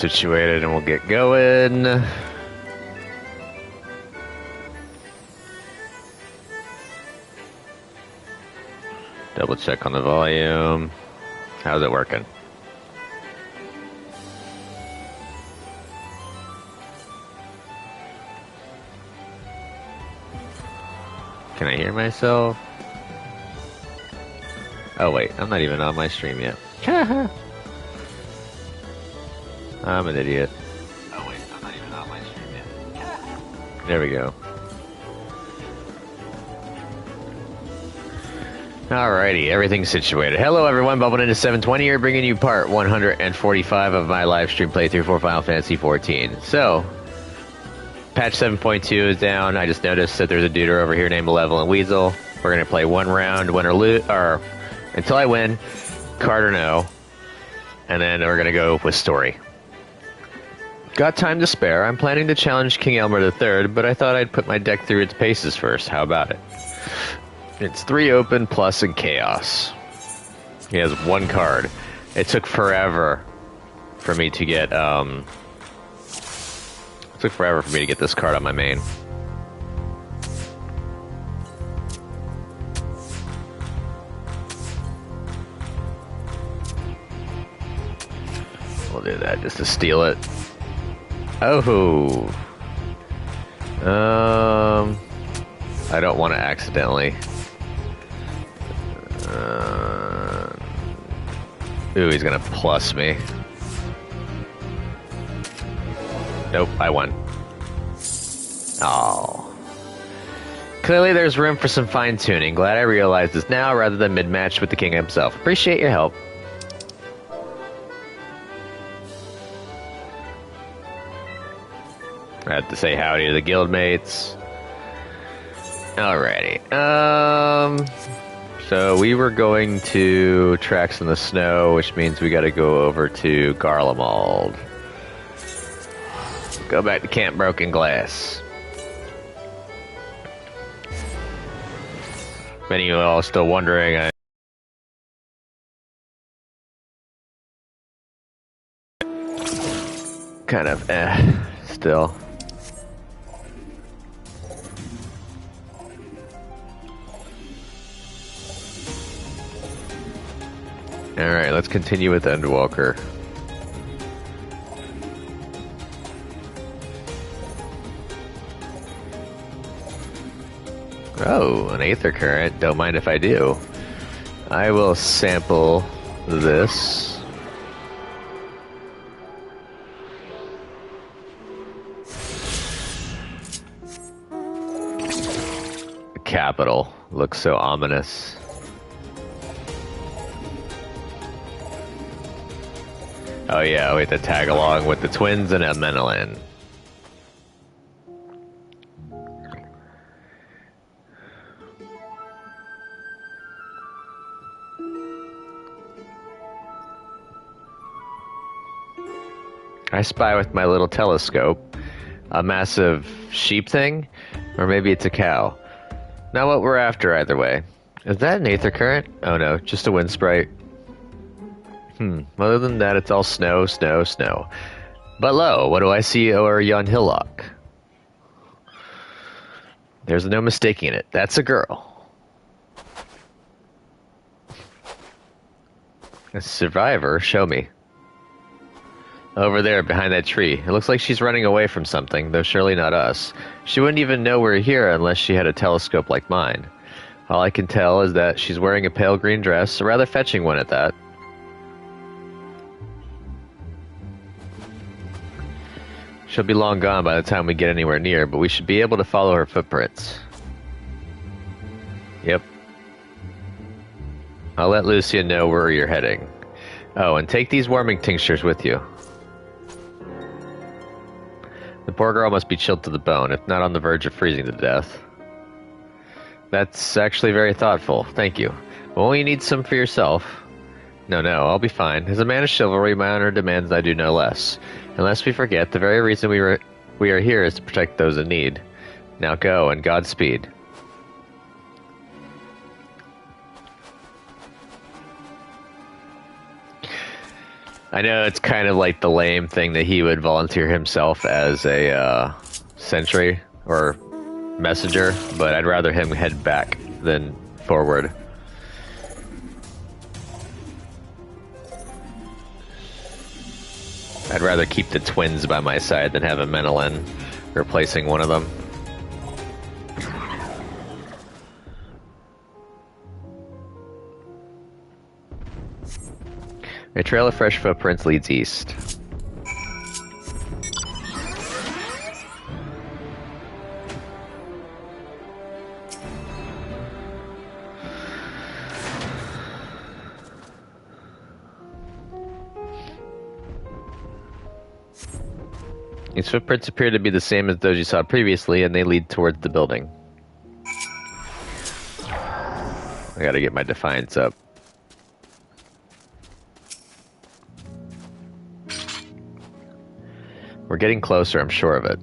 Situated and we'll get going. Double check on the volume. How's it working? Can I hear myself? Oh wait, I'm not even on my stream yet. I'm an idiot. Oh wait, I'm not even on my stream yet. There we go. Alrighty, everything's situated. Hello everyone, Bubbling into 720 here, bringing you part 145 of my live stream playthrough for Final Fantasy XIV. So, patch 7.2 is down. I just noticed that there's a dude over here named Malevolent Weasel. We're gonna play one round, win or lose, or until I win, card or no, and then we're gonna go with story. Got time to spare. I'm planning to challenge King Elmer III, but I thought I'd put my deck through its paces first. How about it? It's 3 open, plus, and chaos. He has 1 card. It took forever for me to get, this card on my main. We'll do that just to steal it. Oh! I don't want to accidentally... Ooh, he's gonna plus me. Nope, I won. Oh. Clearly there's room for some fine-tuning. Glad I realized this now rather than mid-match with the king himself. Appreciate your help. I have to say howdy to the guildmates. Alrighty. So we were going to Tracks in the Snow, which means we gotta go over to Garlemald. Go back to Camp Broken Glass. If any of you all are still wondering, kind of still. Alright, let's continue with Endwalker. Oh, an Aether Current. Don't mind if I do. I will sample this. The capital looks so ominous. Oh yeah, we have to tag along with the twins and Menelin. I spy with my little telescope a massive sheep thing, or maybe it's a cow. Not what we're after either way. Is that an Aether Current? Oh no, just a wind sprite. Other than that, it's all snow, snow, snow. But lo, what do I see over yon hillock? There's no mistaking it. That's a girl. A survivor? Show me. Over there, behind that tree. It looks like she's running away from something, though surely not us. She wouldn't even know we're here unless she had a telescope like mine. All I can tell is that she's wearing a pale green dress, a rather fetching one at that. She'll be long gone by the time we get anywhere near, but we should be able to follow her footprints. Yep. I'll let Lucia know where you're heading. Oh, and take these warming tinctures with you. The poor girl must be chilled to the bone, if not on the verge of freezing to death. That's actually very thoughtful. Thank you. Well, you need some for yourself. No, I'll be fine. As a man of chivalry, my honor demands I do no less. Unless we forget, the very reason we are here is to protect those in need. Now go, and Godspeed. I know it's kind of like the lame thing that he would volunteer himself as a sentry or messenger, but I'd rather him head back than forward. I'd rather keep the twins by my side than have a Menelin replacing one of them. A trail of fresh footprints leads east. These footprints appear to be the same as those you saw previously, and they lead towards the building. I gotta get my Defiance up. We're getting closer, I'm sure of it.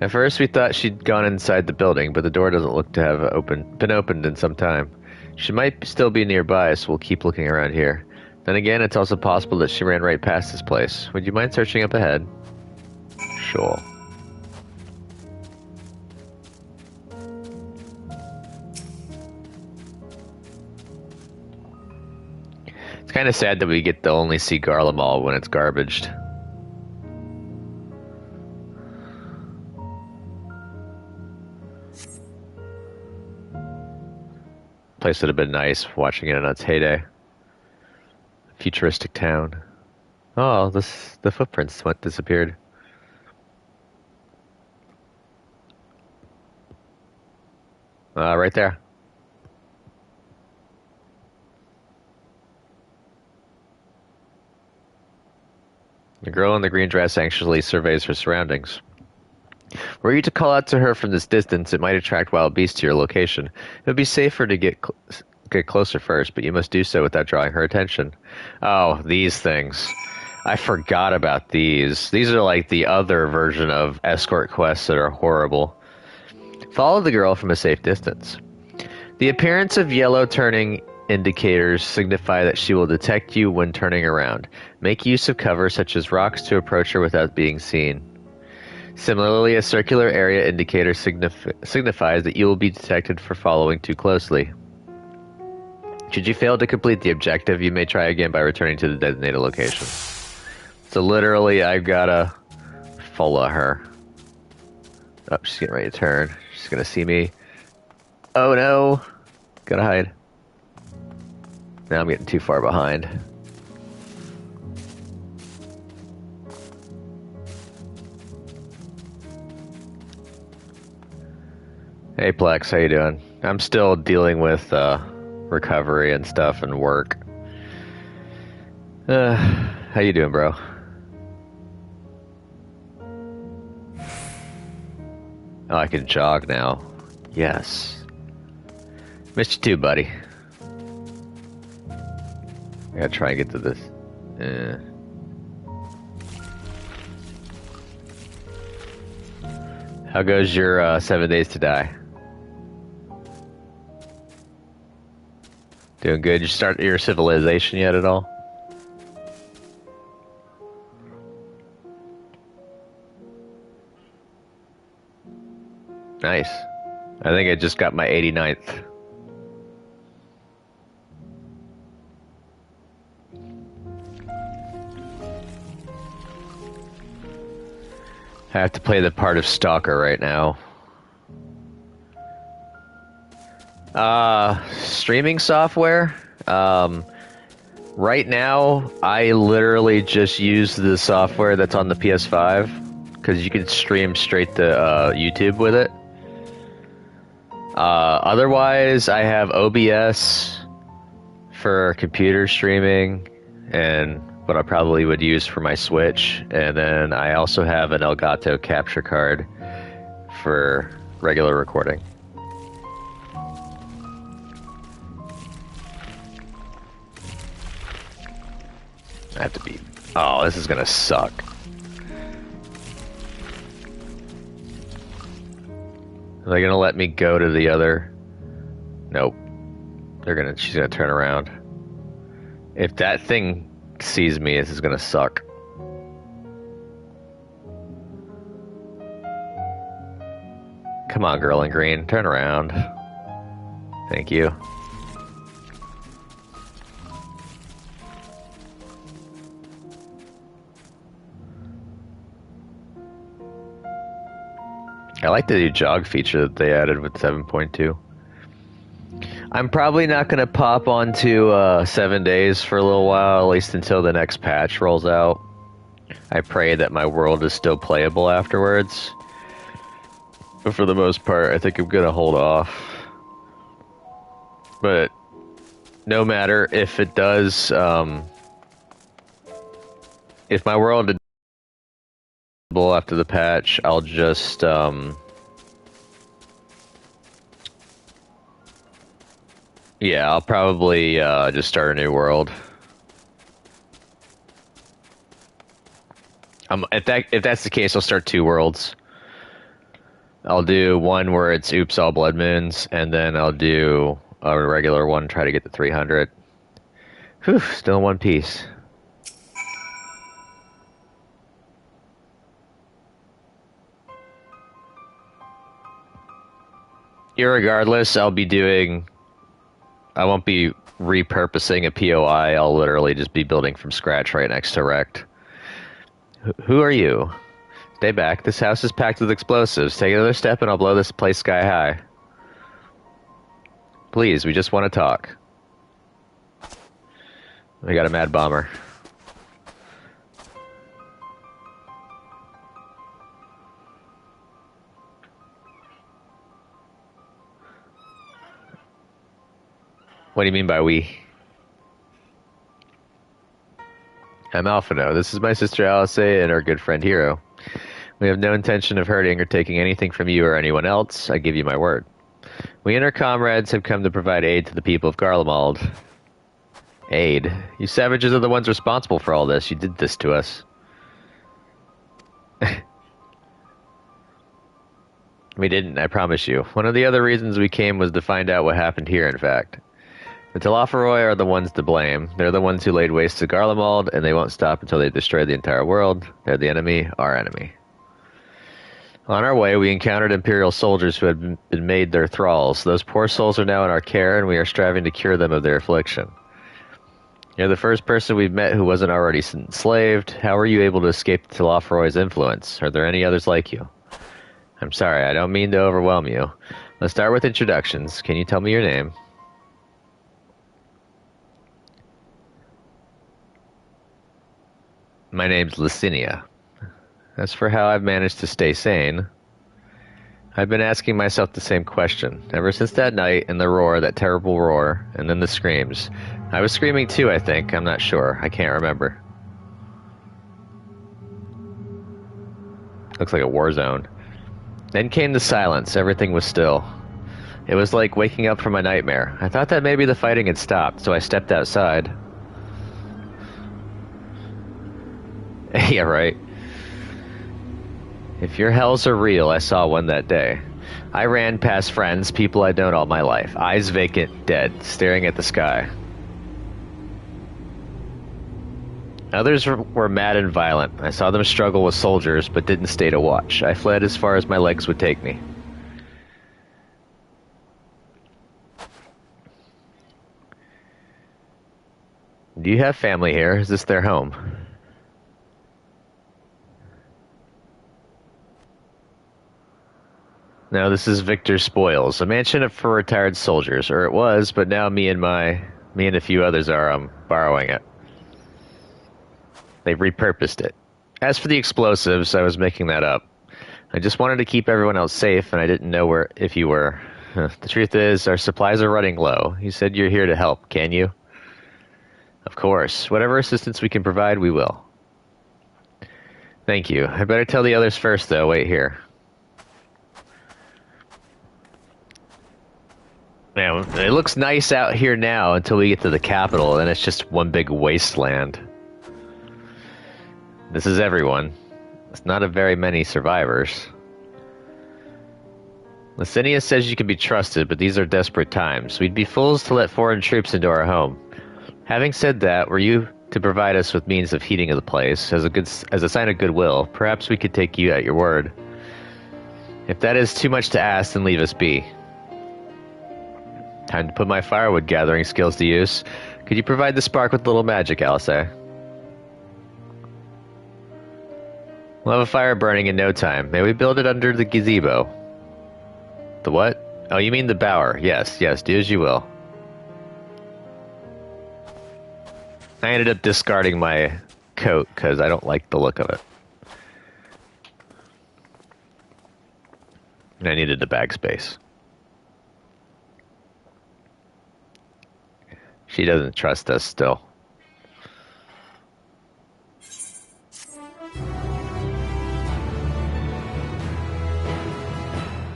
At first we thought she'd gone inside the building, but the door doesn't look to have been opened in some time. She might still be nearby, so we'll keep looking around here. Then again, it's also possible that she ran right past this place. Would you mind searching up ahead? Sure. It's kind of sad that we get to only see Garlemald when it's garbaged. Place would have been nice watching it in its heyday. Futuristic town. Oh, the footprints disappeared. Right there. The girl in the green dress anxiously surveys her surroundings. Were you to call out to her from this distance, it might attract wild beasts to your location. It would be safer to get closer first, but you must do so without drawing her attention. Oh, these things. I forgot about these. These are like the other version of escort quests that are horrible. Follow the girl from a safe distance. The appearance of yellow turning indicators signify that she will detect you when turning around. Make use of cover such as rocks to approach her without being seen. Similarly, a circular area indicator signifies that you will be detected for following too closely. Should you fail to complete the objective, you may try again by returning to the designated location. So literally, I've gotta follow her. Oh, she's getting ready to turn. She's gonna see me. Oh no! Gotta hide. Now I'm getting too far behind. Hey Plex, how you doing? I'm still dealing with recovery and stuff and work. How you doing, bro? Oh, I can jog now. Yes. Missed you too, buddy. I gotta try and get to this. How goes your 7 days to die? Doing good? Did you start your civilization yet at all? Nice. I think I just got my 89th. I have to play the part of Stalker right now. Streaming software? Right now, I literally just use the software that's on the PS5, because you can stream straight to YouTube with it. Otherwise, I have OBS for computer streaming, and what I probably would use for my Switch, and then I also have an Elgato capture card for regular recording. I have to be... Oh, this is gonna suck. Are they gonna let me go to the other... Nope. She's gonna turn around. If that thing sees me, this is gonna suck. Come on, girl in green, turn around. Thank you. I like the new jog feature that they added with 7.2. I'm probably not going to pop onto 7 days for a little while, at least until the next patch rolls out. I pray that my world is still playable afterwards. But for the most part, I think I'm going to hold off. But no matter if it does, if my world is after the patch, I'll just yeah, I'll probably just start a new world. If that's the case, I'll start 2 worlds. I'll do one where it's oops all blood moons, and then I'll do a regular one, try to get to 300. Whew, still in one piece. Irregardless, I won't be repurposing a POI, I'll literally just be building from scratch right next to Rect. Who are you? Stay back, this house is packed with explosives. Take another step and I'll blow this place sky high. Please, we just want to talk. We got a mad bomber. What do you mean by we? I'm Alphino. This is my sister Alice and our good friend Hero. We have no intention of hurting or taking anything from you or anyone else. I give you my word. We and our comrades have come to provide aid to the people of Garlemald. Aid? You savages are the ones responsible for all this. You did this to us. We didn't, I promise you. One of the other reasons we came was to find out what happened here, in fact. The Telophoroi are the ones to blame. They're the ones who laid waste to Garlemald, and they won't stop until they destroy the entire world. They're the enemy, our enemy. On our way, we encountered Imperial soldiers who had been made their thralls. Those poor souls are now in our care, and we are striving to cure them of their affliction. You're the first person we've met who wasn't already enslaved. How were you able to escape the Telophoroi's influence? Are there any others like you? I'm sorry, I don't mean to overwhelm you. Let's start with introductions. Can you tell me your name? My name's Licinia. As for how I've managed to stay sane, I've been asking myself the same question. Ever since that night and the roar, that terrible roar, and then the screams. I was screaming too, I think. I'm not sure. I can't remember. Looks like a war zone. Then came the silence. Everything was still. It was like waking up from a nightmare. I thought that maybe the fighting had stopped, so I stepped outside. Yeah, right. If your hells are real, I saw one that day. I ran past friends, people I'd known all my life. Eyes vacant, dead, staring at the sky. Others were mad and violent. I saw them struggle with soldiers, but didn't stay to watch. I fled as far as my legs would take me. Do you have family here? Is this their home? No, this is Victor's Spoils, a mansion for retired soldiers, or it was, but now me and a few others are borrowing it. They've repurposed it. As for the explosives, I was making that up. I just wanted to keep everyone else safe, and I didn't know if you were. The truth is, our supplies are running low. You said you're here to help, can you? Of course. Whatever assistance we can provide, we will. Thank you. I better tell the others first, though. Wait here. Man, it looks nice out here now until we get to the capital, and it's just one big wasteland. This is everyone. It's not a very many survivors. Licinia says you can be trusted, but these are desperate times. We'd be fools to let foreign troops into our home. Having said that, were you to provide us with means of heating of the place. As a sign of goodwill, perhaps we could take you at your word. If that is too much to ask, then leave us be. Time to put my firewood gathering skills to use. Could you provide the spark with a little magic, Alice? We'll have a fire burning in no time. May we build it under the gazebo? The what? Oh, you mean the bower. Yes, do as you will. I ended up discarding my coat because I don't like the look of it. And I needed the bag space. She doesn't trust us still.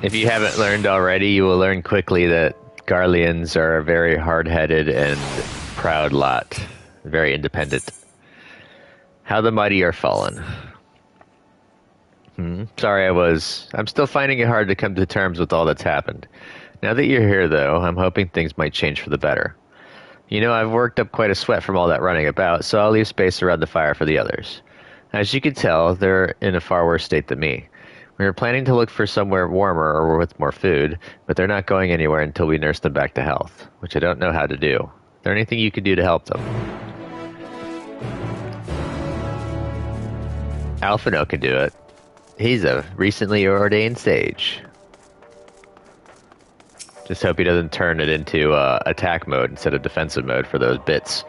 If you haven't learned already, you will learn quickly that Garleans are a very hard-headed and proud lot. Very independent. How the mighty are fallen. Sorry, I'm still finding it hard to come to terms with all that's happened. Now that you're here, though, I'm hoping things might change for the better. You know, I've worked up quite a sweat from all that running about, so I'll leave space around the fire for the others. As you can tell, they're in a far worse state than me. We were planning to look for somewhere warmer or with more food, but they're not going anywhere until we nurse them back to health, which I don't know how to do. Is there anything you could do to help them? Alphino can do it. He's a recently ordained sage. Just hope he doesn't turn it into attack mode instead of defensive mode for those bits.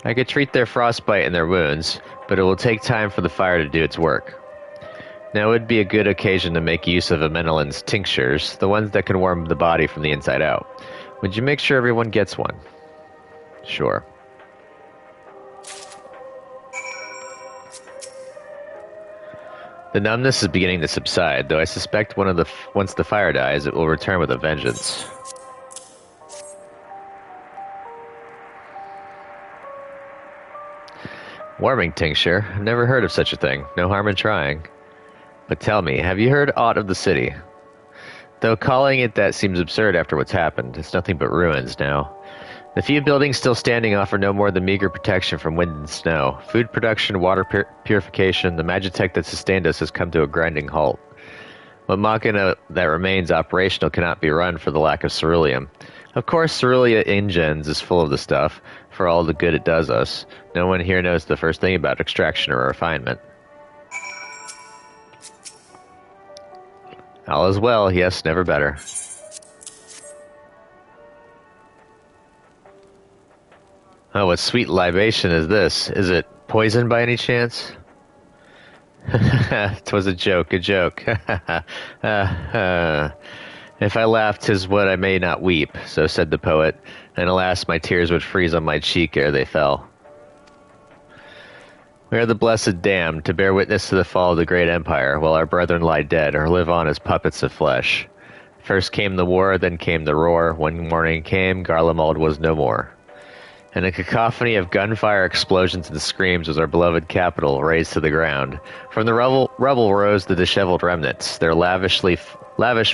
I could treat their frostbite and their wounds, but it will take time for the fire to do its work. Now would be a good occasion to make use of Amenelin's tinctures, the ones that can warm the body from the inside out. Would you make sure everyone gets one? Sure. The numbness is beginning to subside, though I suspect once the fire dies, it will return with a vengeance. Warming tincture? I've never heard of such a thing. No harm in trying. But tell me, have you heard aught of the city? Though calling it that seems absurd after what's happened. It's nothing but ruins now. The few buildings still standing offer no more than meager protection from wind and snow. Food production, water purification, the magitech that sustained us has come to a grinding halt. What machina that remains operational cannot be run for the lack of ceruleum. Of course, Cerulia Ingens is full of the stuff, for all the good it does us. No one here knows the first thing about extraction or refinement. All is well, yes, never better. Oh, what sweet libation is this? Is it poison by any chance? 'Twas a joke, a joke. If I laughed, 'tis what I may not weep, so said the poet, and alas, my tears would freeze on my cheek ere they fell. We are the blessed damned, to bear witness to the fall of the great empire, while our brethren lie dead, or live on as puppets of flesh. First came the war, then came the roar. When morning came, Garlemald was no more. And a cacophony of gunfire, explosions, and screams was our beloved capital razed to the ground. From the rubble rose the disheveled remnants, their lavish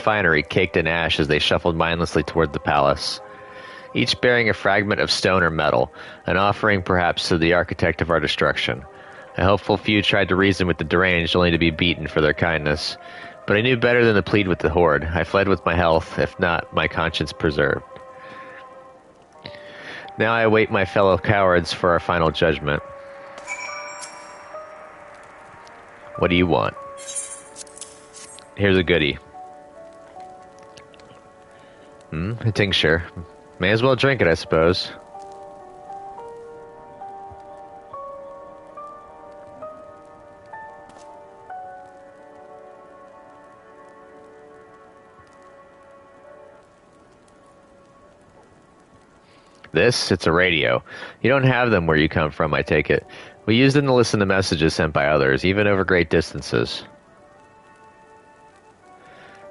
finery caked in ash as they shuffled mindlessly toward the palace, each bearing a fragment of stone or metal, an offering perhaps to the architect of our destruction. A hopeful few tried to reason with the deranged, only to be beaten for their kindness. But I knew better than to plead with the horde. I fled with my health, if not my conscience preserved. Now I await my fellow cowards for our final judgment. What do you want? Here's a goodie. A tincture. May as well drink it, I suppose. It's a radio. You don't have them where you come from, I take it. We use them to listen to messages sent by others, even over great distances.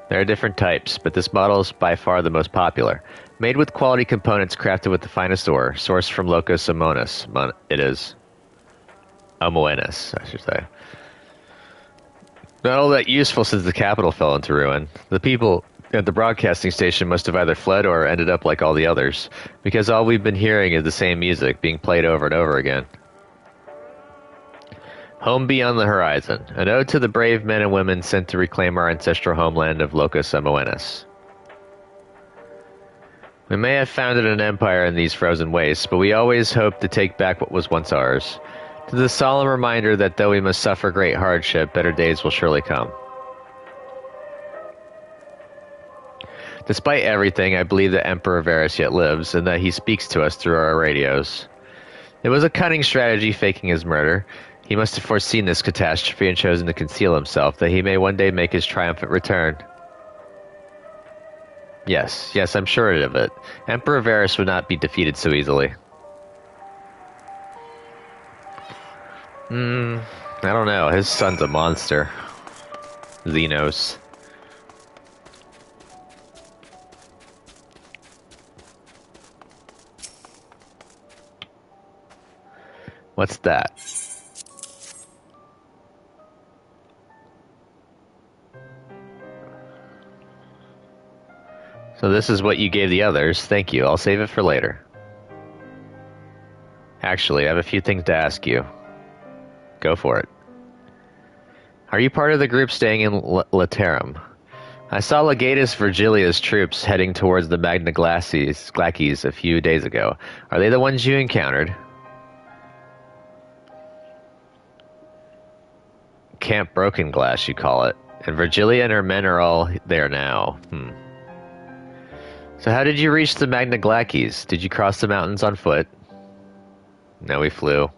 There are different types, but this model is by far the most popular. Made with quality components crafted with the finest ore, sourced from Locos Amonis. It is. Amoenis, I should say. Not all that useful since the capital fell into ruin. The people at the broadcasting station must have either fled or ended up like all the others, because all we've been hearing is the same music being played over and over again. Home beyond the horizon, an ode to the brave men and women sent to reclaim our ancestral homeland of Locus Amoenus. We may have founded an empire in these frozen wastes, but we always hoped to take back what was once ours. To the solemn reminder that though we must suffer great hardship, better days will surely come. Despite everything, I believe that Emperor Varus yet lives, and that he speaks to us through our radios. It was a cunning strategy faking his murder. He must have foreseen this catastrophe and chosen to conceal himself, that he may one day make his triumphant return. Yes, I'm sure of it. Emperor Varus would not be defeated so easily. I don't know. His son's a monster. Xenos. What's that? So this is what you gave the others. Thank you. I'll save it for later. Actually, I have a few things to ask you. Go for it. Are you part of the group staying in Laterum? I saw Legatus Virgilia's troops heading towards the Magna Glacies a few days ago. Are they the ones you encountered? Camp Broken Glass, you call it. And Virgilia and her men are all there now. So how did you reach the Magna Glacies? Did you cross the mountains on foot? No, we flew.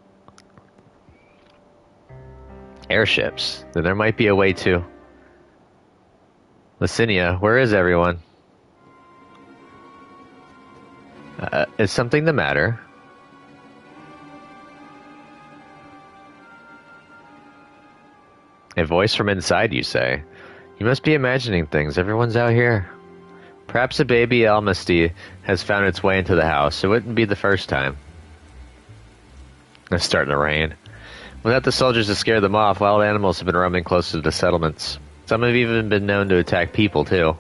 Airships. Then there might be a way to... Licinia, where is everyone? Is something the matter? A voice from inside, you say? You must be imagining things. Everyone's out here. Perhaps a baby Almasty has found its way into the house. It wouldn't be the first time. It's starting to rain. Without the soldiers to scare them off, wild animals have been roaming closer to the settlements. Some have even been known to attack people, too.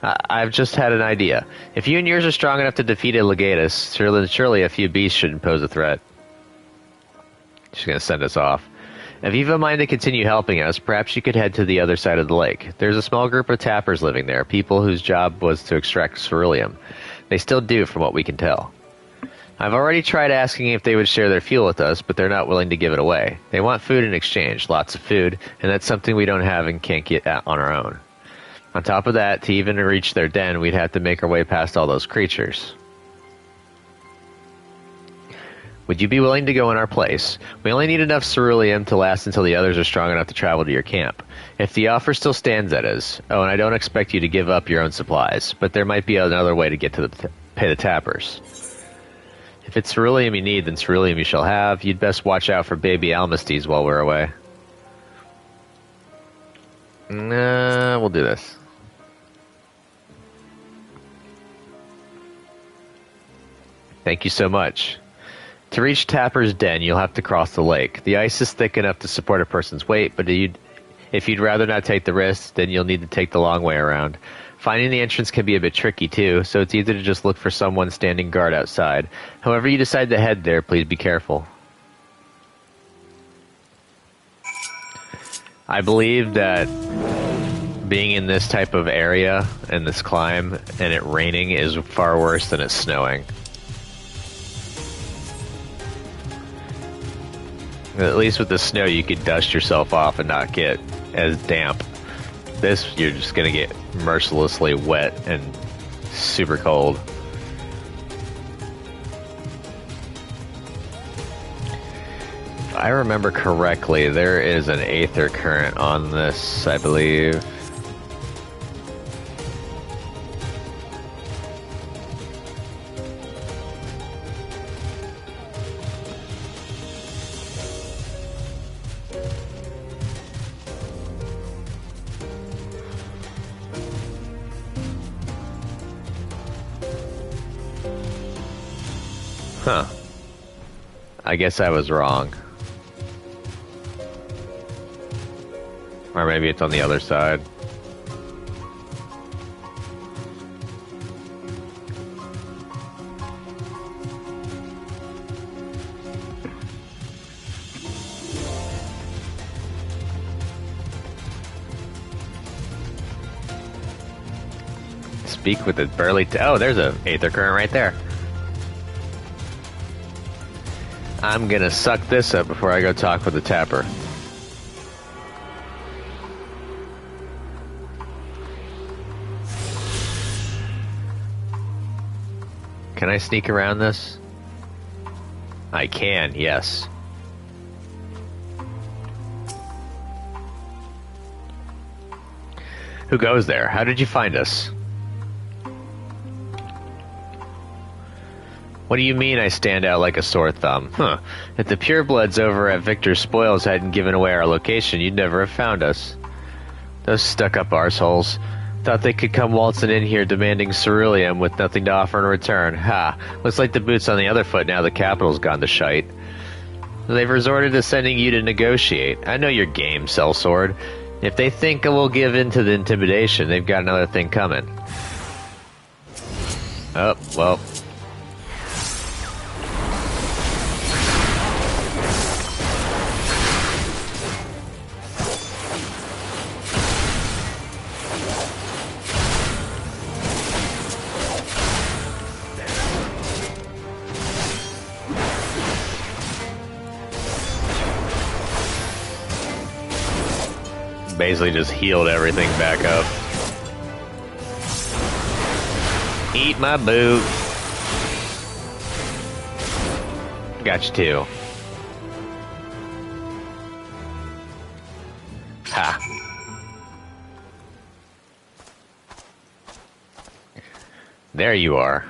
I've just had an idea. If you and yours are strong enough to defeat a Legatus, surely a few beasts shouldn't pose a threat. She's going to send us off. If you've a mind to continue helping us, perhaps you could head to the other side of the lake. There's a small group of tappers living there, people whose job was to extract ceruleum. They still do, from what we can tell. I've already tried asking if they would share their fuel with us, but they're not willing to give it away. They want food in exchange, lots of food, and that's something we don't have and can't get at on our own. On top of that, to even reach their den, we'd have to make our way past all those creatures. Would you be willing to go in our place? We only need enough ceruleum to last until the others are strong enough to travel to your camp. If the offer still stands, that is. Oh, and I don't expect you to give up your own supplies, but there might be another way to get to the pit of tappers. If it's ceruleum you need, then ceruleum you shall have. You'd best watch out for baby Almasties while we're away. We'll do this. Thank you so much. To reach Tapper's Den, you'll have to cross the lake. The ice is thick enough to support a person's weight, but if you'd rather not take the risk, then you'll need to take the long way around. Finding the entrance can be a bit tricky too, so it's easy to just look for someone standing guard outside. However you decide to head there, please be careful. I believe that being in this type of area and this climb and it raining is far worse than it snowing. At least with the snow, you could dust yourself off and not get as damp. This, you're just going to get mercilessly wet and super cold. If I remember correctly, there is an aether current on this, I believe. Huh. I guess I was wrong. Or maybe it's on the other side. Speak with the burly... oh, there's a aether current right there. I'm gonna suck this up before I go talk with the tapper. Can I sneak around this? I can, yes. Who goes there? How did you find us? What do you mean I stand out like a sore thumb? Huh. If the purebloods over at Victor's Spoils hadn't given away our location, you'd never have found us. Those stuck-up arseholes. Thought they could come waltzing in here demanding ceruleum with nothing to offer in return. Ha! Looks like the boot's on the other foot now the capital's gone to shite. They've resorted to sending you to negotiate. I know your game, sellsword. If they think we'll give in to the intimidation, they've got another thing coming. Oh, well. Basically just healed everything back up. Eat my boot. Got you too. Ha. There you are.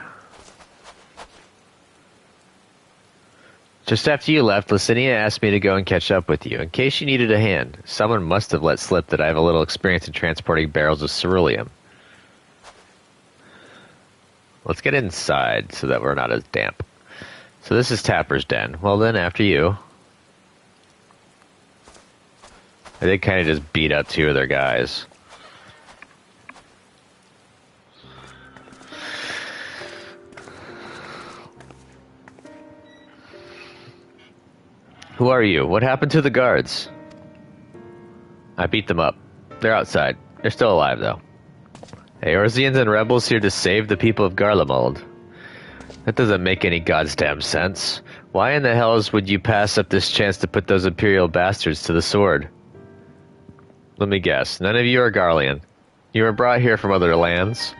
Just after you left, Licinia asked me to go and catch up with you, in case you needed a hand. Someone must have let slip that I have a little experience in transporting barrels of ceruleum. Let's get inside so that we're not as damp. So this is Tapper's den. Well then, after you. I did kind of just beat up two of their guys. Who are you? What happened to the guards? I beat them up. They're outside. They're still alive, though. Eorzeans and rebels here to save the people of Garlemald. That doesn't make any goddamn sense. Why in the hells would you pass up this chance to put those Imperial bastards to the sword? Let me guess. None of you are Garlean. You were brought here from other lands?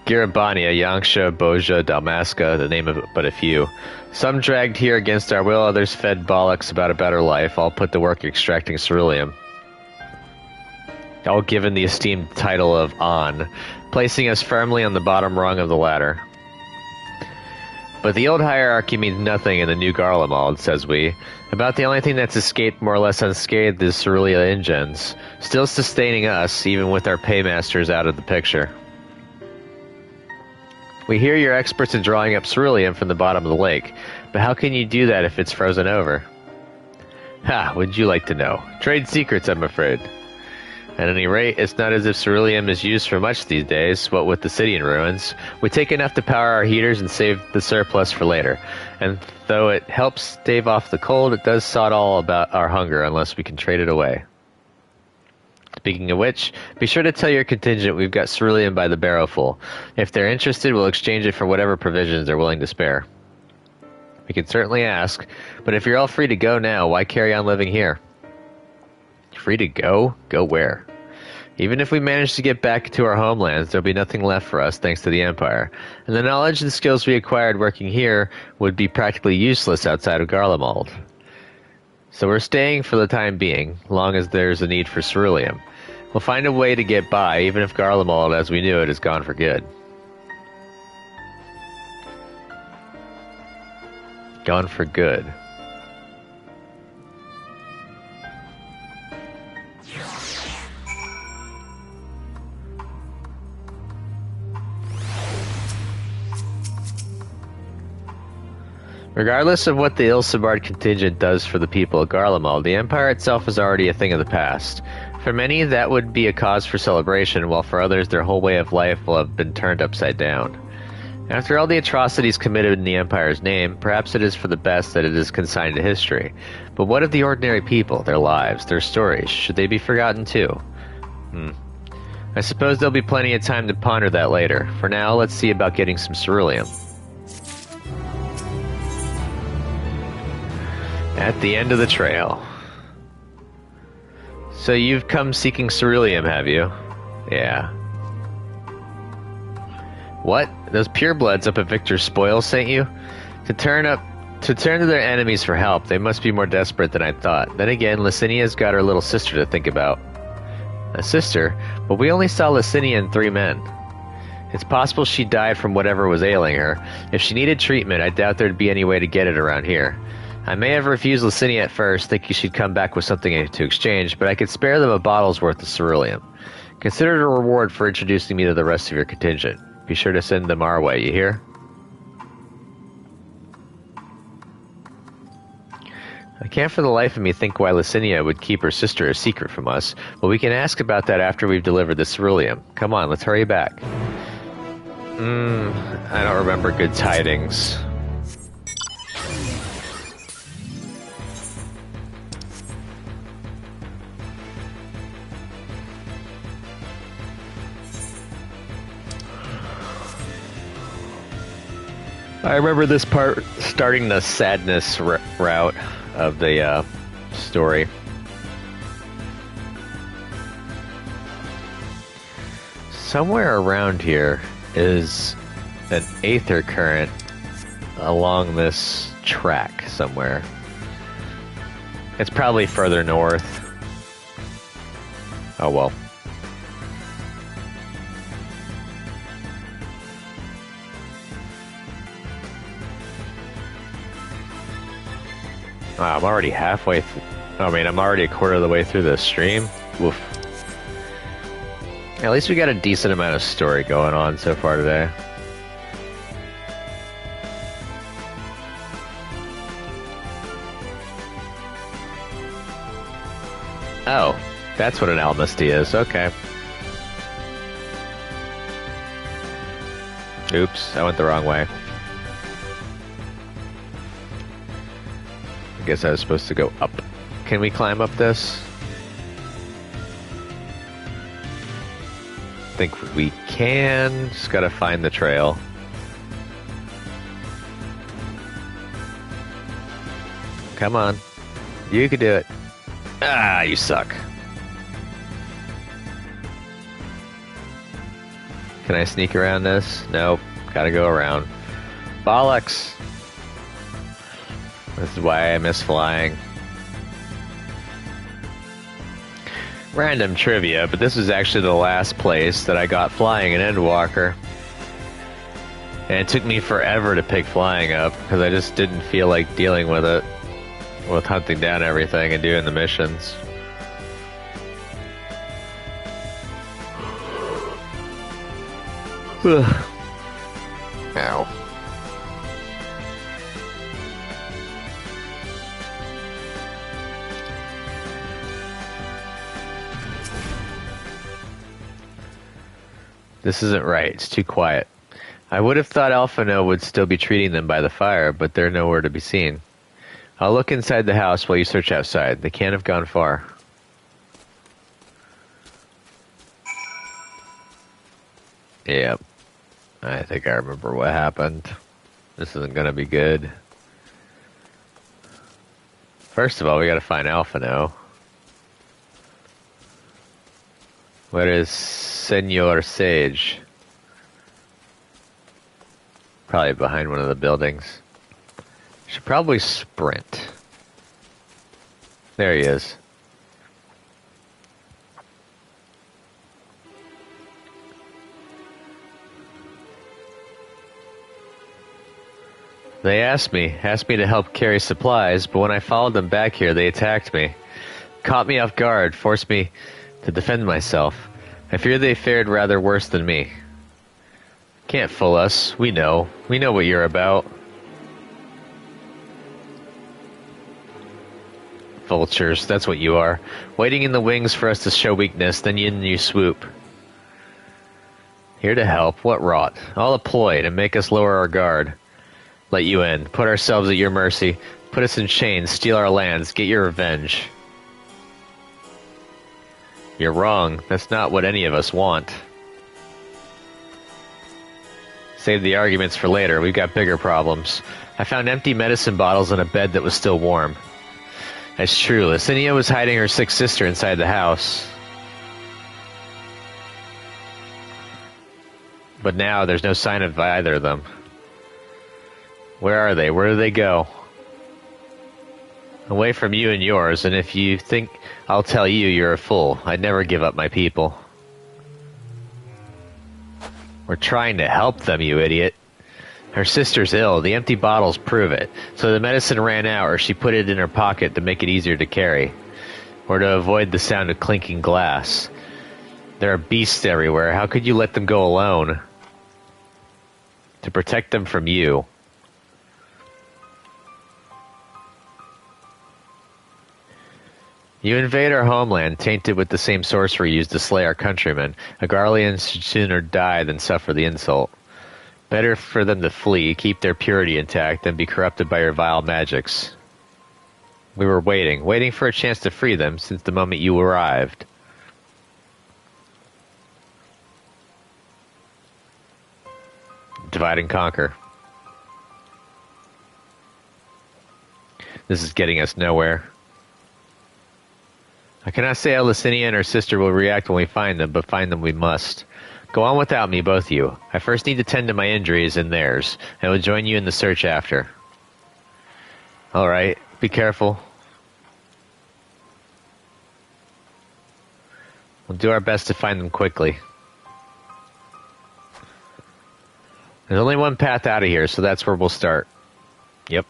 Girabania, Yanksha, Boja, Dalmasca, the name of but a few. Some dragged here against our will, others fed bollocks about a better life, all put to work extracting ceruleum. All given the esteemed title of An, placing us firmly on the bottom rung of the ladder. But the old hierarchy means nothing in the new Garlemald, says we. About the only thing that's escaped more or less unscathed is cerulean engines, still sustaining us, even with our paymasters out of the picture. We hear you're experts in drawing up ceruleum from the bottom of the lake, but how can you do that if it's frozen over? Ha, would you like to know? Trade secrets, I'm afraid. At any rate, it's not as if ceruleum is used for much these days, what with the city in ruins. We take enough to power our heaters and save the surplus for later. And though it helps stave off the cold, it does sod all about our hunger unless we can trade it away. Speaking of which, be sure to tell your contingent we've got ceruleum by the barrowful. If they're interested, we'll exchange it for whatever provisions they're willing to spare. We can certainly ask, but if you're all free to go now, why carry on living here? Free to go? Go where? Even if we manage to get back to our homelands, there'll be nothing left for us thanks to the Empire. And the knowledge and skills we acquired working here would be practically useless outside of Garlemald. So we're staying for the time being, long as there's a need for ceruleum. We'll find a way to get by, even if Garlemald, as we knew it, is gone for good. Gone for good. Regardless of what the ill-starred contingent does for the people of Garlemald, the Empire itself is already a thing of the past. For many, that would be a cause for celebration, while for others, their whole way of life will have been turned upside down. After all the atrocities committed in the Empire's name, perhaps it is for the best that it is consigned to history. But what of the ordinary people, their lives, their stories? Should they be forgotten too? I suppose there'll be plenty of time to ponder that later. For now, let's see about getting some ceruleum. At the end of the trail. So you've come seeking ceruleum, have you? Yeah. What? Those purebloods up at Victor's Spoils sent you? To turn to their enemies for help, they must be more desperate than I thought. Then again, Licinia's got her little sister to think about. A sister? But we only saw Licinia and 3 men. It's possible she died from whatever was ailing her. If she needed treatment, I doubt there'd be any way to get it around here. I may have refused Licinia at first, thinking she'd come back with something to exchange, but I could spare them a bottle's worth of ceruleum. Consider it a reward for introducing me to the rest of your contingent. Be sure to send them our way, you hear? I can't for the life of me think why Licinia would keep her sister a secret from us, but we can ask about that after we've delivered the ceruleum. Come on, let's hurry back. I don't remember good tidings. I remember this part starting the sadness route of the story. Somewhere around here is an aether current along this track somewhere. It's probably further north. Oh well. I'm already halfway I'm already a quarter of the way through the stream. Woof. At least we got a decent amount of story going on so far today. Oh, that's what an almasty is. Okay. Oops, I went the wrong way. I guess I was supposed to go up. Can we climb up this? I think we can. Just gotta find the trail. Come on. You can do it. Ah, you suck. Can I sneak around this? Nope. Gotta go around. Bollocks! This is why I miss flying. Random trivia, but this was actually the last place that I got flying in Endwalker. And it took me forever to pick flying up, because I just didn't feel like dealing with it. With hunting down everything and doing the missions. Ow. This isn't right. It's too quiet. I would have thought Alphino would still be treating them by the fire, but they're nowhere to be seen. I'll look inside the house while you search outside. They can't have gone far. Yep. I think I remember what happened. This isn't gonna be good. First of all, we gotta find Alphino. Where is Senor Sage? Probably behind one of the buildings. Should probably sprint. There he is. They asked me to help carry supplies, but when I followed them back here, they attacked me. Caught me off guard, forced me to defend myself. I fear they fared rather worse than me. Can't fool us. We know. We know what you're about. Vultures, that's what you are. Waiting in the wings for us to show weakness, then you swoop. Here to help, what rot? All a ploy to make us lower our guard. Let you in, put ourselves at your mercy, put us in chains, steal our lands, get your revenge. You're wrong. That's not what any of us want. Save the arguments for later. We've got bigger problems. I found empty medicine bottles in a bed that was still warm. That's true. Licinia was hiding her sick sister inside the house. But now there's no sign of either of them. Where are they? Where do they go? Away from you and yours, and if you think I'll tell you, you're a fool. I'd never give up my people. We're trying to help them, you idiot. Her sister's ill. The empty bottles prove it. So the medicine ran out, or she put it in her pocket to make it easier to carry. Or to avoid the sound of clinking glass. There are beasts everywhere. How could you let them go alone? To protect them from you. You invade our homeland, tainted with the same sorcery used to slay our countrymen. Agarlians should sooner die than suffer the insult. Better for them to flee, keep their purity intact, than be corrupted by your vile magics. We were waiting for a chance to free them since the moment you arrived. Divide and conquer. This is getting us nowhere. I cannot say how Licinia and her sister will react when we find them, but find them we must. Go on without me, both of you. I first need to tend to my injuries and theirs. I will join you in the search after. Alright, be careful. We'll do our best to find them quickly. There's only one path out of here, so that's where we'll start. Yep.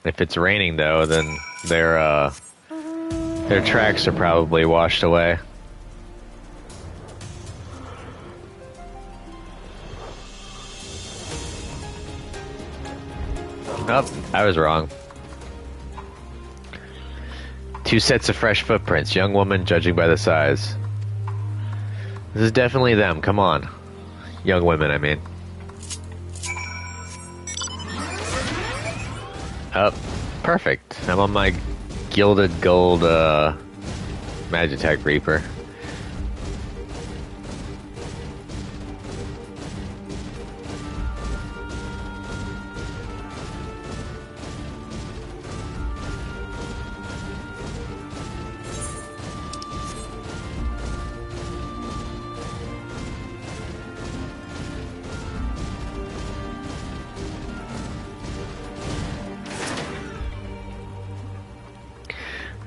If it's raining, though, then their tracks are probably washed away. Oh, I was wrong. 2 sets of fresh footprints. Young woman, judging by the size. This is definitely them. Come on. Young women, I mean. Oh, perfect. I'm on my gilded gold Magitech Reaper.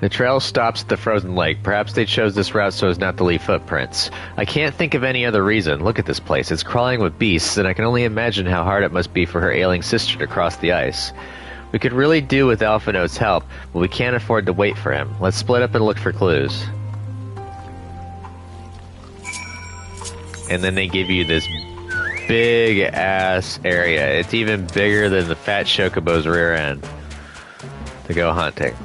The trail stops at the frozen lake. Perhaps they chose this route so as not to leave footprints. I can't think of any other reason. Look at this place. It's crawling with beasts, and I can only imagine how hard it must be for her ailing sister to cross the ice. We could really do with Alphinote's help, but we can't afford to wait for him. Let's split up and look for clues. And then they give you this big-ass area. It's even bigger than the fat Chocobo's rear end to go hunting.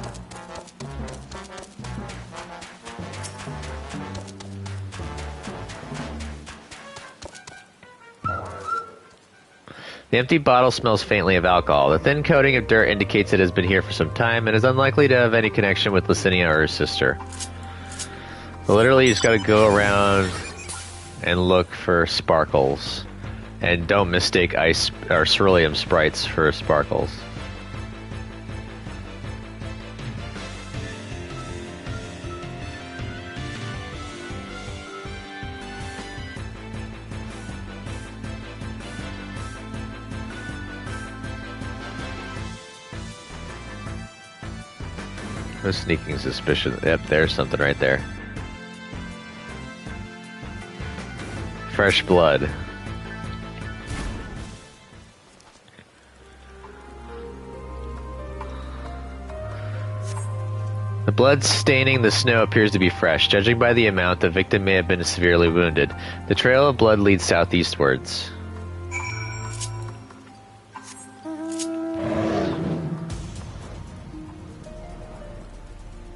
The empty bottle smells faintly of alcohol. The thin coating of dirt indicates it has been here for some time and is unlikely to have any connection with Licinia or her sister. So literally, you just gotta go around and look for sparkles. And don't mistake ice or cerulean sprites for sparkles. No sneaking suspicion. Yep, there's something right there. Fresh blood. The blood staining the snow appears to be fresh. Judging by the amount, the victim may have been severely wounded. The trail of blood leads southeastwards.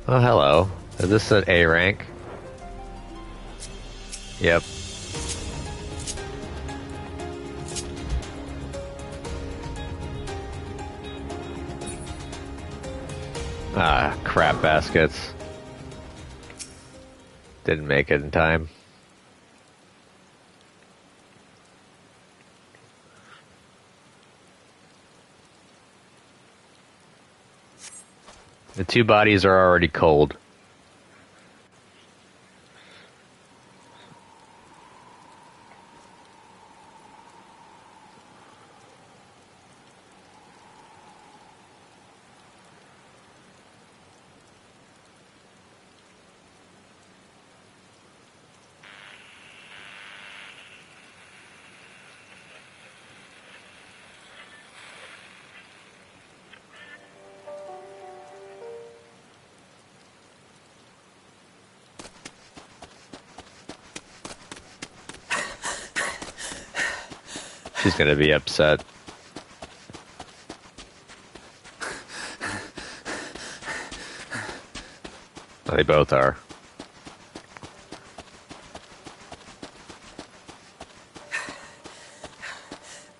Oh, hello. Is this an A rank? Yep. Ah, crap baskets. Didn't make it in time. The two bodies are already cold. She's gonna be upset. They both are.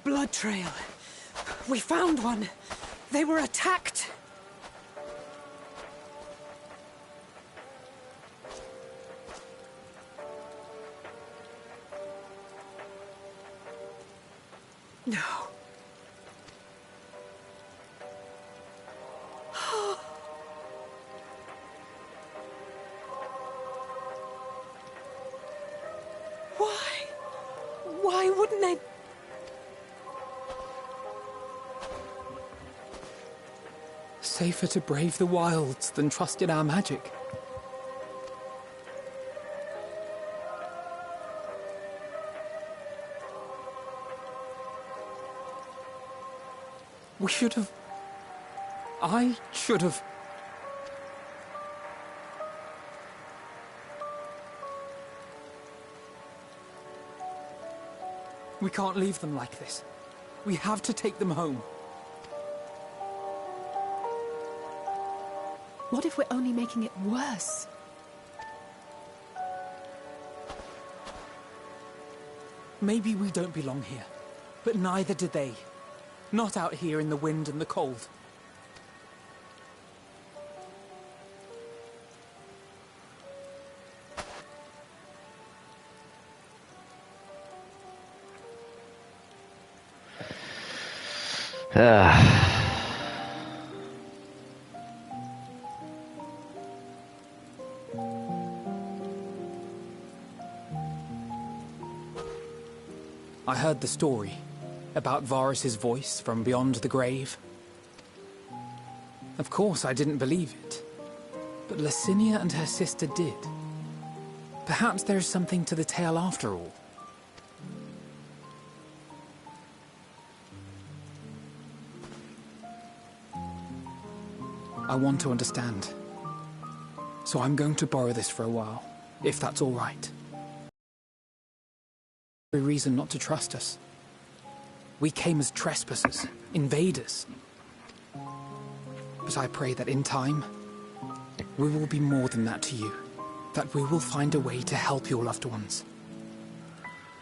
Blood trail. We found one. They were attacked. No. Why? Why wouldn't they? Safer to brave the wilds than trust in our magic. We should have... I should have... We can't leave them like this. We have to take them home. What if we're only making it worse? Maybe we don't belong here, but neither do they. Not out here in the wind and the cold. I heard the story about Varus's voice from beyond the grave. Of course, I didn't believe it, but Licinia and her sister did. Perhaps there is something to the tale after all. I want to understand, so I'm going to borrow this for a while, if that's all right. Every reason not to trust us. We came as trespassers, invaders. But I pray that in time, we will be more than that to you. That we will find a way to help your loved ones.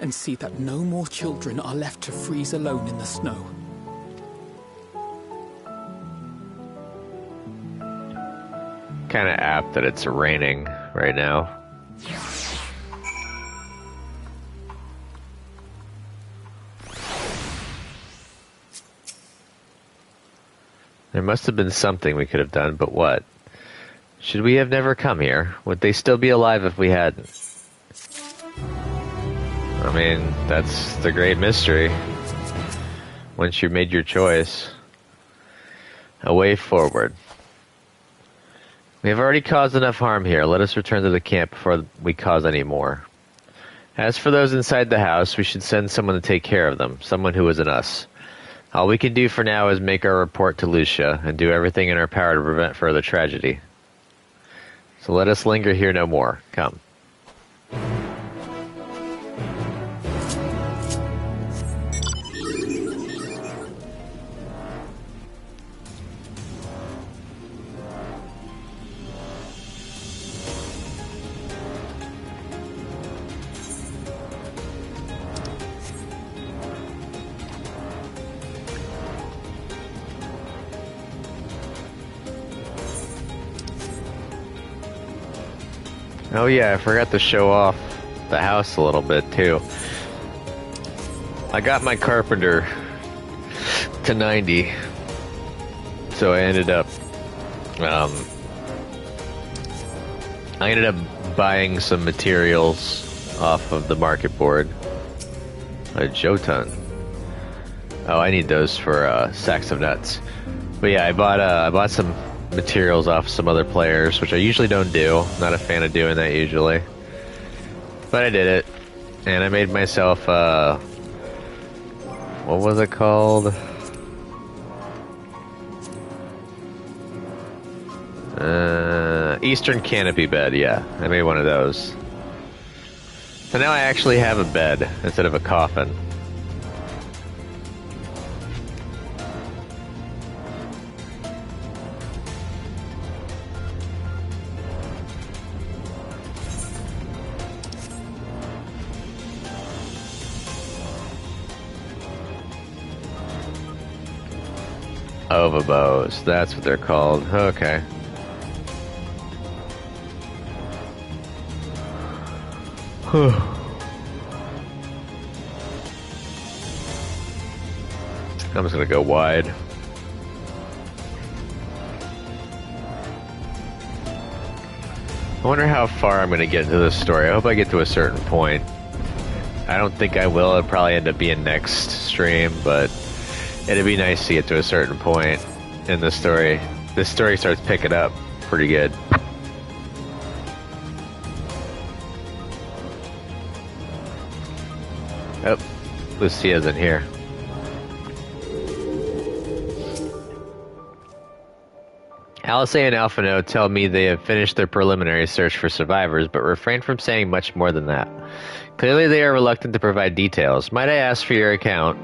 And see that no more children are left to freeze alone in the snow. Kind of apt that it's raining right now. There must have been something we could have done, but what? Should we have never come here? Would they still be alive if we hadn't? I mean, that's the great mystery. Once you made your choice. A way forward. We have already caused enough harm here. Let us return to the camp before we cause any more. As for those inside the house, we should send someone to take care of them. Someone who isn't us. All we can do for now is make our report to Lucia and do everything in our power to prevent further tragedy. So let us linger here no more. Come. Oh yeah, I forgot to show off the house a little bit too. I got my carpenter to 90, so I ended up buying some materials off of the market board. A Jotun. Oh, I need those for sacks of nuts. But yeah, I bought some materials off some other players, which I usually don't do. Not a fan of doing that usually. But I did it. And I made myself, what was it called? Eastern canopy bed, yeah. I made one of those. So now I actually have a bed instead of a coffin. Overbows, that's what they're called. Okay. I'm just gonna go wide. I wonder how far I'm gonna get into this story. I hope I get to a certain point. I don't think I will. It'll probably end up being next stream, but it'd be nice to get to a certain point in the story. This story starts picking up pretty good. Oh, Lucia's in here. Alice and Alphino tell me they have finished their preliminary search for survivors, but refrain from saying much more than that. Clearly they are reluctant to provide details. Might I ask for your account?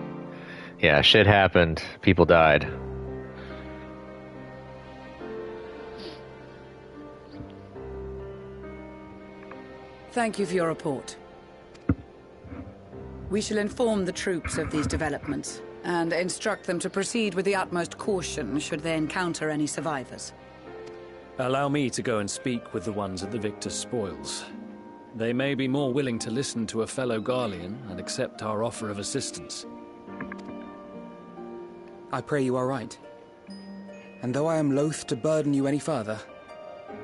Yeah, shit happened. People died. Thank you for your report. We shall inform the troops of these developments and instruct them to proceed with the utmost caution should they encounter any survivors. Allow me to go and speak with the ones at the victor's spoils. They may be more willing to listen to a fellow Garlean and accept our offer of assistance. I pray you are right. And though I am loath to burden you any further,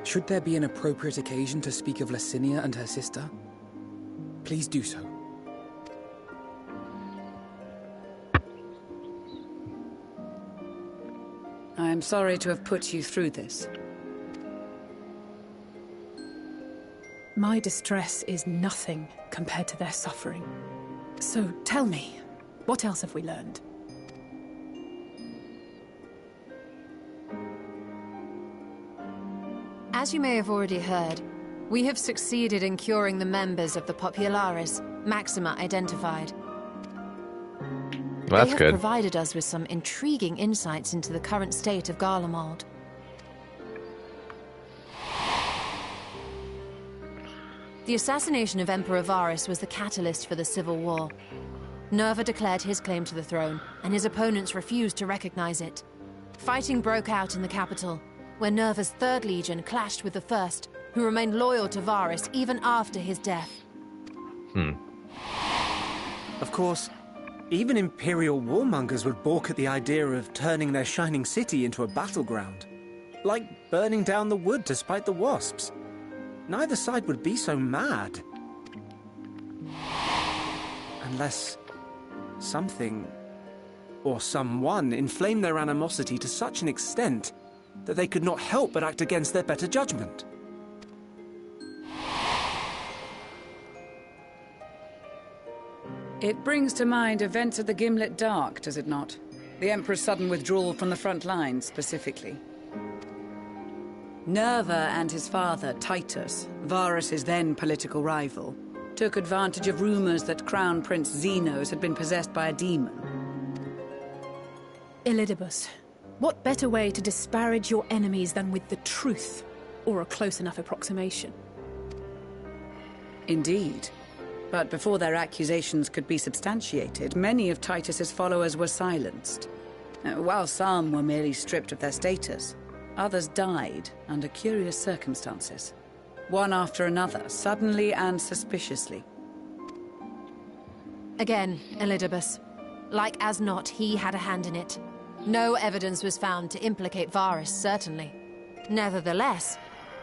should there be an appropriate occasion to speak of Licinia and her sister, please do so. I am sorry to have put you through this. My distress is nothing compared to their suffering. So tell me, what else have we learned? As you may have already heard, we have succeeded in curing the members of the Populares, Maxima identified. Well, that's they have good. Provided us with some intriguing insights into the current state of Garlemald. The assassination of Emperor Varus was the catalyst for the civil war. Nerva declared his claim to the throne, and his opponents refused to recognize it. Fighting broke out in the capital, where Nerva's 3rd Legion clashed with the 1st, who remained loyal to Varus even after his death. Of course, even Imperial warmongers would balk at the idea of turning their shining city into a battleground. Like burning down the wood to spite the wasps. Neither side would be so mad. Unless something or someone inflamed their animosity to such an extent that they could not help but act against their better judgment. It brings to mind events at the Gimlet Dark, does it not? The Emperor's sudden withdrawal from the front lines, specifically. Nerva and his father, Titus, Varus's then political rival, took advantage of rumors that Crown Prince Zenos had been possessed by a demon. Elidibus, what better way to disparage your enemies than with the truth, or a close enough approximation? Indeed. But before their accusations could be substantiated, many of Titus's followers were silenced. While some were merely stripped of their status, others died under curious circumstances. one after another, suddenly and suspiciously. Again, Elidibus. Like as not, he had a hand in it. No evidence was found to implicate Varus, certainly. Nevertheless,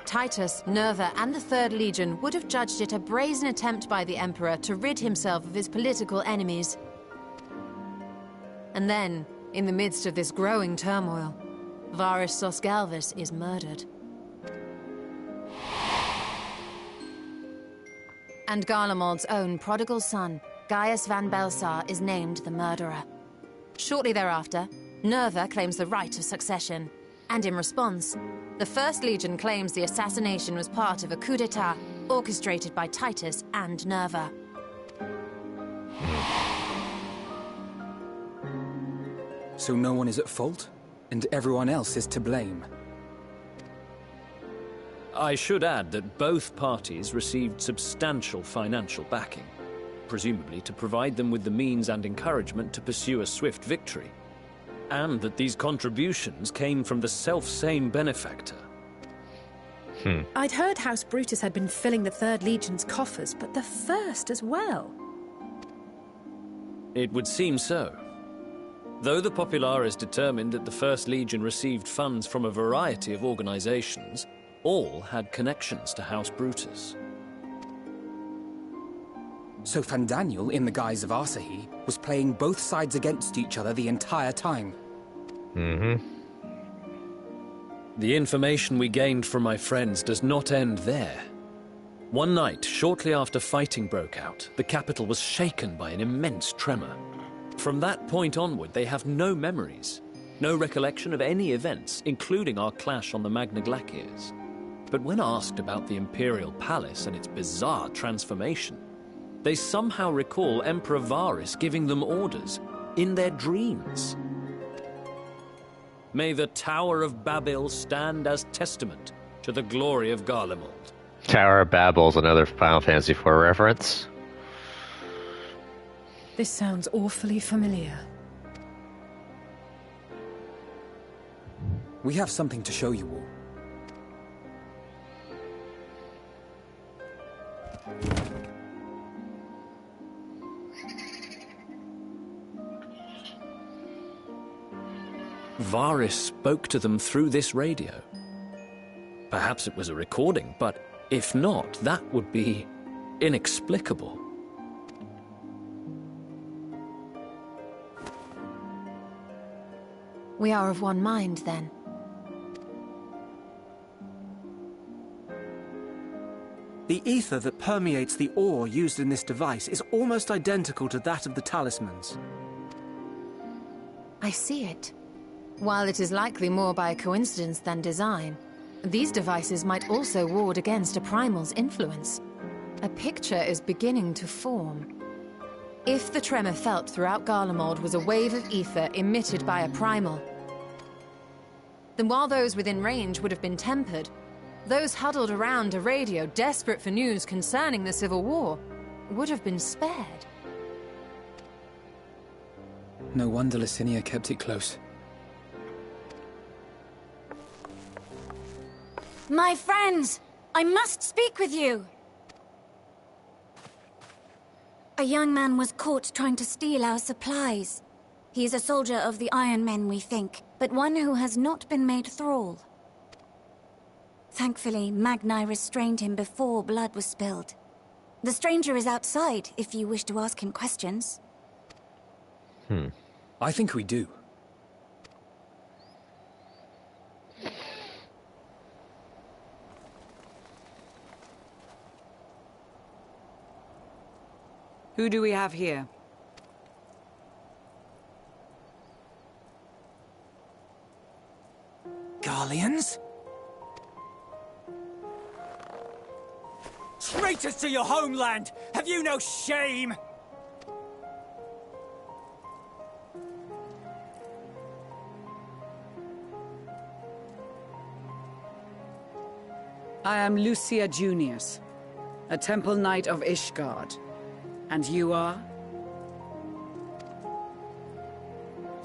Titus, Nerva, and the Third Legion would have judged it a brazen attempt by the Emperor to rid himself of his political enemies. And then, in the midst of this growing turmoil, Varus Sosgalvus is murdered. And Garlemald's own prodigal son, Gaius van Belsar, is named the murderer. Shortly thereafter, Nerva claims the right of succession, and in response, the First Legion claims the assassination was part of a coup d'etat orchestrated by Titus and Nerva. So no one is at fault, and everyone else is to blame. I should add that both parties received substantial financial backing, presumably to provide them with the means and encouragement to pursue a swift victory. And that these contributions came from the self-same benefactor. I'd heard House Brutus had been filling the Third Legion's coffers, but the First as well. It would seem so. Though the Populares determined that the First Legion received funds from a variety of organizations, all had connections to House Brutus. So Fandaniel, in the guise of Asahi, was playing both sides against each other the entire time. The information we gained from my friends does not end there. One night, shortly after fighting broke out, the capital was shaken by an immense tremor. From that point onward, they have no memories, no recollection of any events, including our clash on the Magna Glaciers. But when asked about the Imperial Palace and its bizarre transformation, they somehow recall Emperor Varus giving them orders in their dreams. May the Tower of Babel stand as testament to the glory of Garlemald. Tower of Babel's another Final Fantasy IV reference. This sounds awfully familiar. We have something to show you all. Varus spoke to them through this radio. Perhaps it was a recording, but if not, that would be inexplicable. We are of one mind, then. The ether that permeates the ore used in this device is almost identical to that of the talismans. I see it. While it is likely more by coincidence than design, these devices might also ward against a primal's influence. A picture is beginning to form. If the tremor felt throughout Garlemald was a wave of ether emitted by a primal, then while those within range would have been tempered, those huddled around a radio desperate for news concerning the Civil War would have been spared. No wonder Licinia kept it close. My friends, I must speak with you. A young man was caught trying to steal our supplies. He is a soldier of the Iron Men, we think, but one who has not been made thrall. Thankfully, Magni restrained him before blood was spilled. The stranger is outside, if you wish to ask him questions. I think we do. Who do we have here? Garleans? Traitors to your homeland! Have you no shame? I am Lucia Junius, a temple knight of Ishgard. And you are?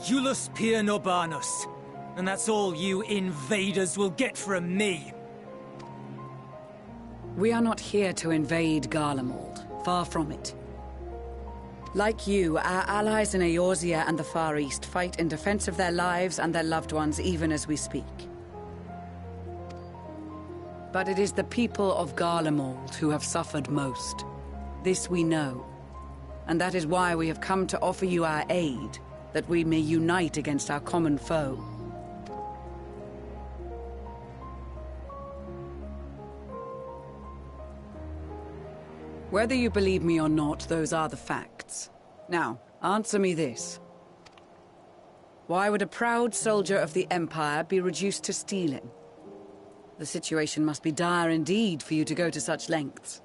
Iulus Pier Norbanus. And that's all you invaders will get from me. We are not here to invade Garlemald. Far from it. Like you, our allies in Eorzea and the Far East fight in defense of their lives and their loved ones even as we speak. But it is the people of Garlemald who have suffered most. This we know. And that is why we have come to offer you our aid, that we may unite against our common foe. Whether you believe me or not, those are the facts. Now, answer me this. Why would a proud soldier of the Empire be reduced to stealing? The situation must be dire indeed for you to go to such lengths.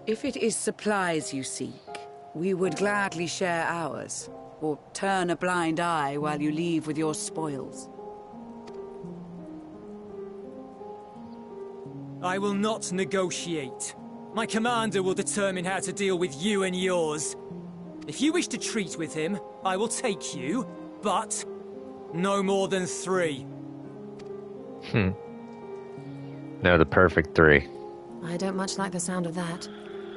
If it is supplies you seek, we would gladly share ours, or turn a blind eye while you leave with your spoils. I will not negotiate. My commander will determine how to deal with you and yours. If you wish to treat with him, I will take you, but no more than 3. No, the perfect 3. I don't much like the sound of that.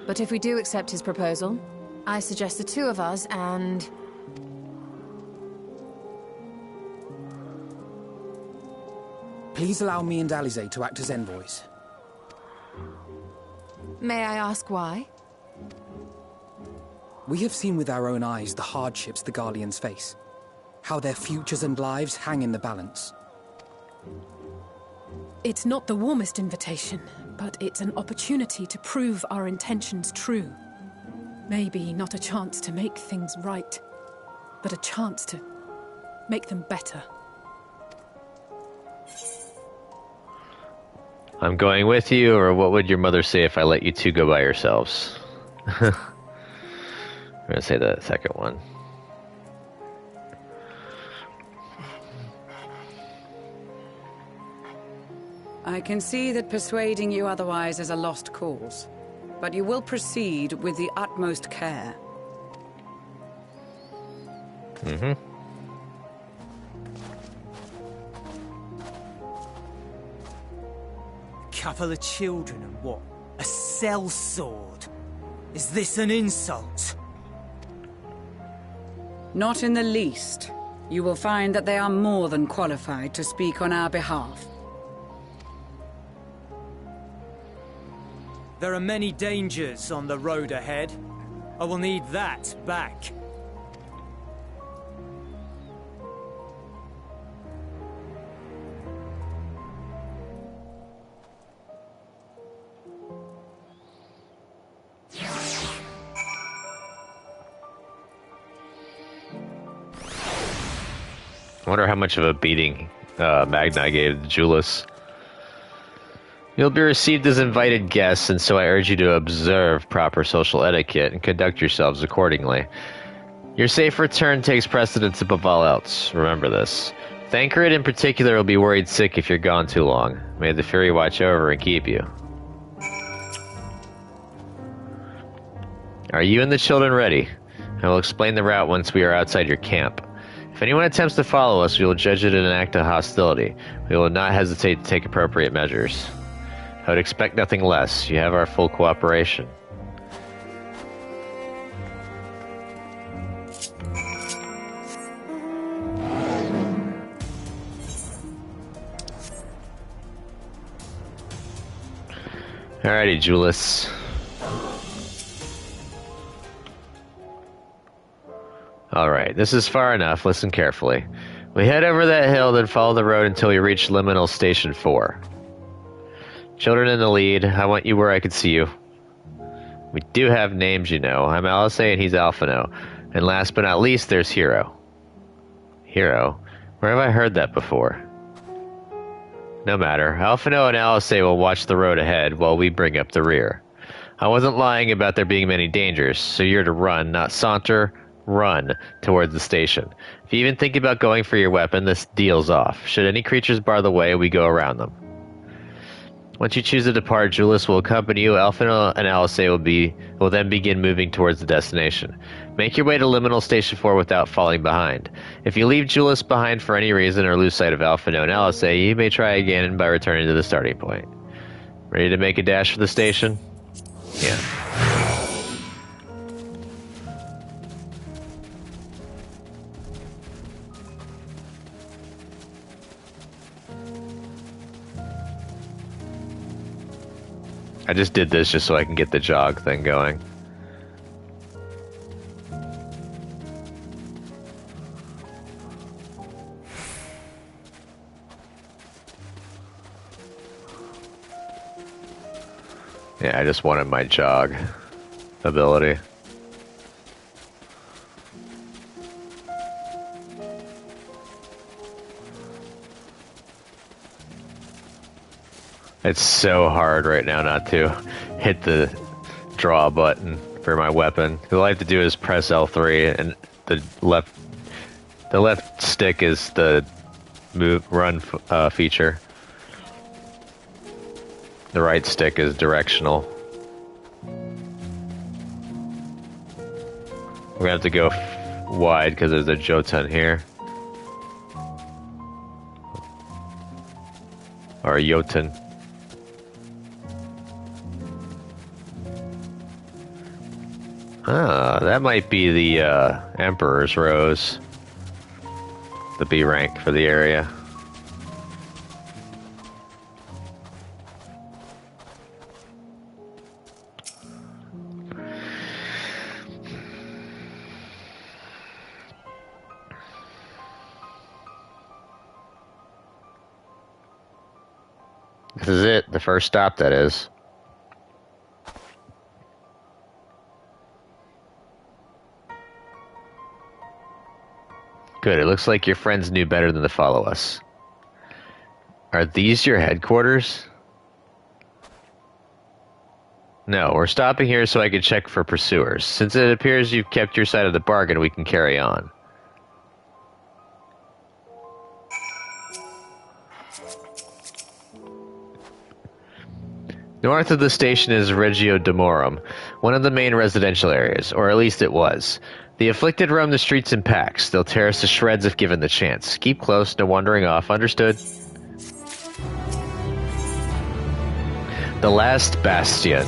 But if we do accept his proposal, I suggest the 2 of us and... Please allow me and Alize to act as envoys. May I ask why? We have seen with our own eyes the hardships the Garleans face. How their futures and lives hang in the balance. It's not the warmest invitation, but it's an opportunity to prove our intentions true. Maybe not a chance to make things right, but a chance to make them better. I'm going with you, or what would your mother say if I let you 2 go by yourselves? I'm gonna say the second one. I can see that persuading you otherwise is a lost cause, but you will proceed with the utmost care. Couple of children and what? A sellsword? Is this an insult? Not in the least. You will find that they are more than qualified to speak on our behalf. There are many dangers on the road ahead. I will need that back. I wonder how much of a beating Magna gave Julius. You'll be received as invited guests, and so I urge you to observe proper social etiquette and conduct yourselves accordingly. Your safe return takes precedence above all else. Remember this. Thancred in particular will be worried sick if you're gone too long. May the Fury watch over and keep you. Are you and the children ready? I will explain the route once we are outside your camp. If anyone attempts to follow us, we will judge it an act of hostility. We will not hesitate to take appropriate measures. I would expect nothing less. You have our full cooperation. Alrighty, Julius. Alright, this is far enough. Listen carefully. We head over that hill, then follow the road until we reach Liminal Station 4. Children in the lead. I want you where I can see you. We do have names, you know. I'm Alice and he's Alphino. And last but not least, there's Hero. Hero? Where have I heard that before? No matter. Alphino and Alice will watch the road ahead while we bring up the rear. I wasn't lying about there being many dangers, so you're to run, not saunter. Run towards the station. If you even think about going for your weapon, this deal's off. Should any creatures bar the way, we go around them. Once you choose to depart, Julius will accompany you. Alphino and Alisei will then begin moving towards the destination. Make your way to Liminal Station 4 without falling behind. If you leave Julius behind for any reason or lose sight of Alphino and Alisei, you may try again by returning to the starting point. Ready to make a dash for the station? Yeah. I just did this just so I can get the jog thing going. Yeah, I just wanted my jog ability. It's so hard right now not to hit the draw button for my weapon. All I have to do is press L3, and the left stick is the run feature. The right stick is directional. We're gonna have to go wide because there's a Jotun here. Or a Jotun. Ah, that might be the Emperor's Rose. The B rank for the area. This is it, the first stop, that is. Good, it looks like your friends knew better than to follow us. Are these your headquarters? No, we're stopping here so I can check for pursuers. Since it appears you've kept your side of the bargain, we can carry on. North of the station is Regio Demorum, one of the main residential areas, or at least it was. The afflicted roam the streets in packs. They'll tear us to shreds if given the chance. Keep close, no wandering off. Understood? The last bastion.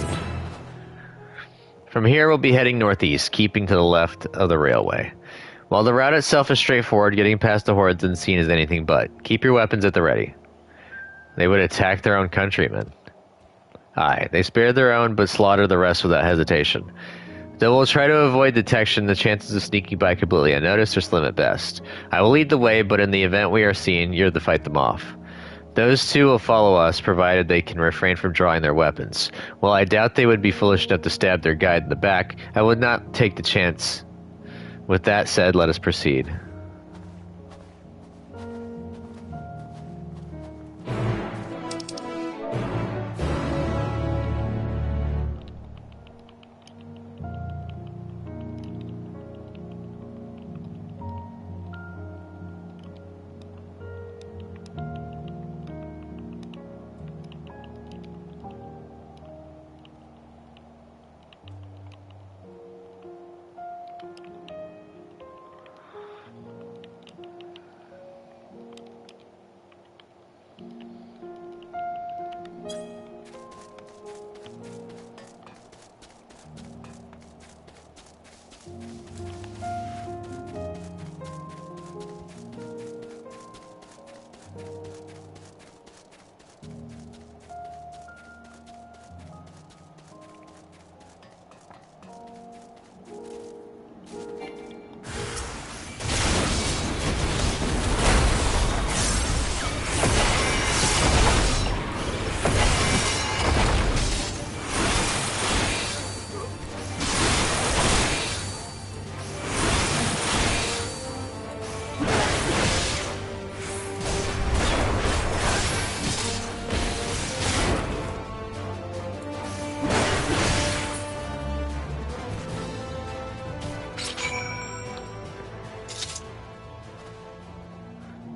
From here we'll be heading northeast, keeping to the left of the railway. While the route itself is straightforward, getting past the hordes unseen is anything but. Keep your weapons at the ready. They would attack their own countrymen. Aye, they spared their own, but slaughtered the rest without hesitation. Though we'll try to avoid detection, the chances of sneaking by completely unnoticed are slim at best. I will lead the way, but in the event we are seen, you're to fight them off. Those two will follow us, provided they can refrain from drawing their weapons. While I doubt they would be foolish enough to stab their guide in the back, I would not take the chance. With that said, let us proceed.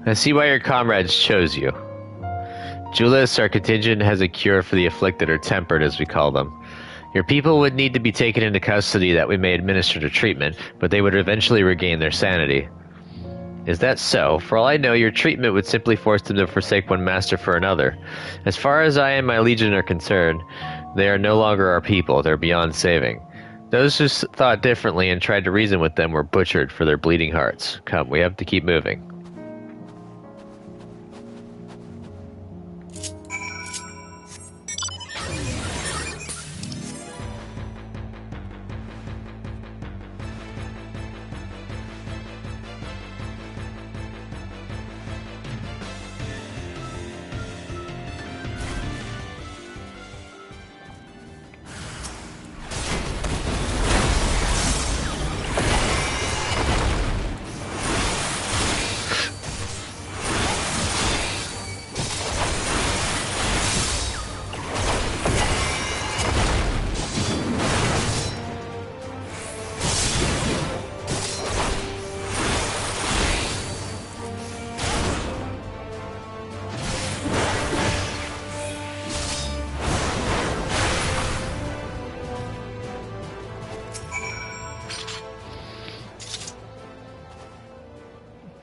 I see why your comrades chose you. Julius, our contingent has a cure for the afflicted, or tempered, as we call them. Your people would need to be taken into custody that we may administer the treatment, but they would eventually regain their sanity. Is that so? For all I know, your treatment would simply force them to forsake one master for another. As far as I and my legion are concerned, they are no longer our people. They're beyond saving. Those who thought differently and tried to reason with them were butchered for their bleeding hearts. Come, we have to keep moving.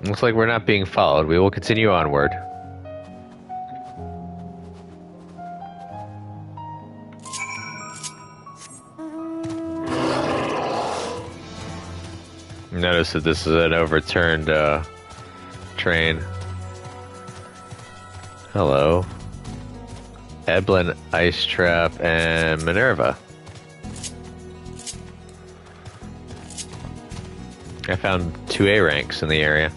Looks like we're not being followed. We will continue onward. Notice that this is an overturned train. Hello. Eblin, Ice Trap, and Minerva. I found 2A ranks in the area.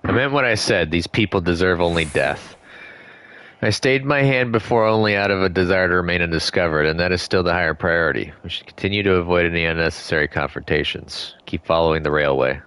I meant what I said. These people deserve only death. I stayed my hand before only out of a desire to remain undiscovered, and that is still the higher priority. We should continue to avoid any unnecessary confrontations. Keep following the railway.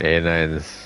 A9's.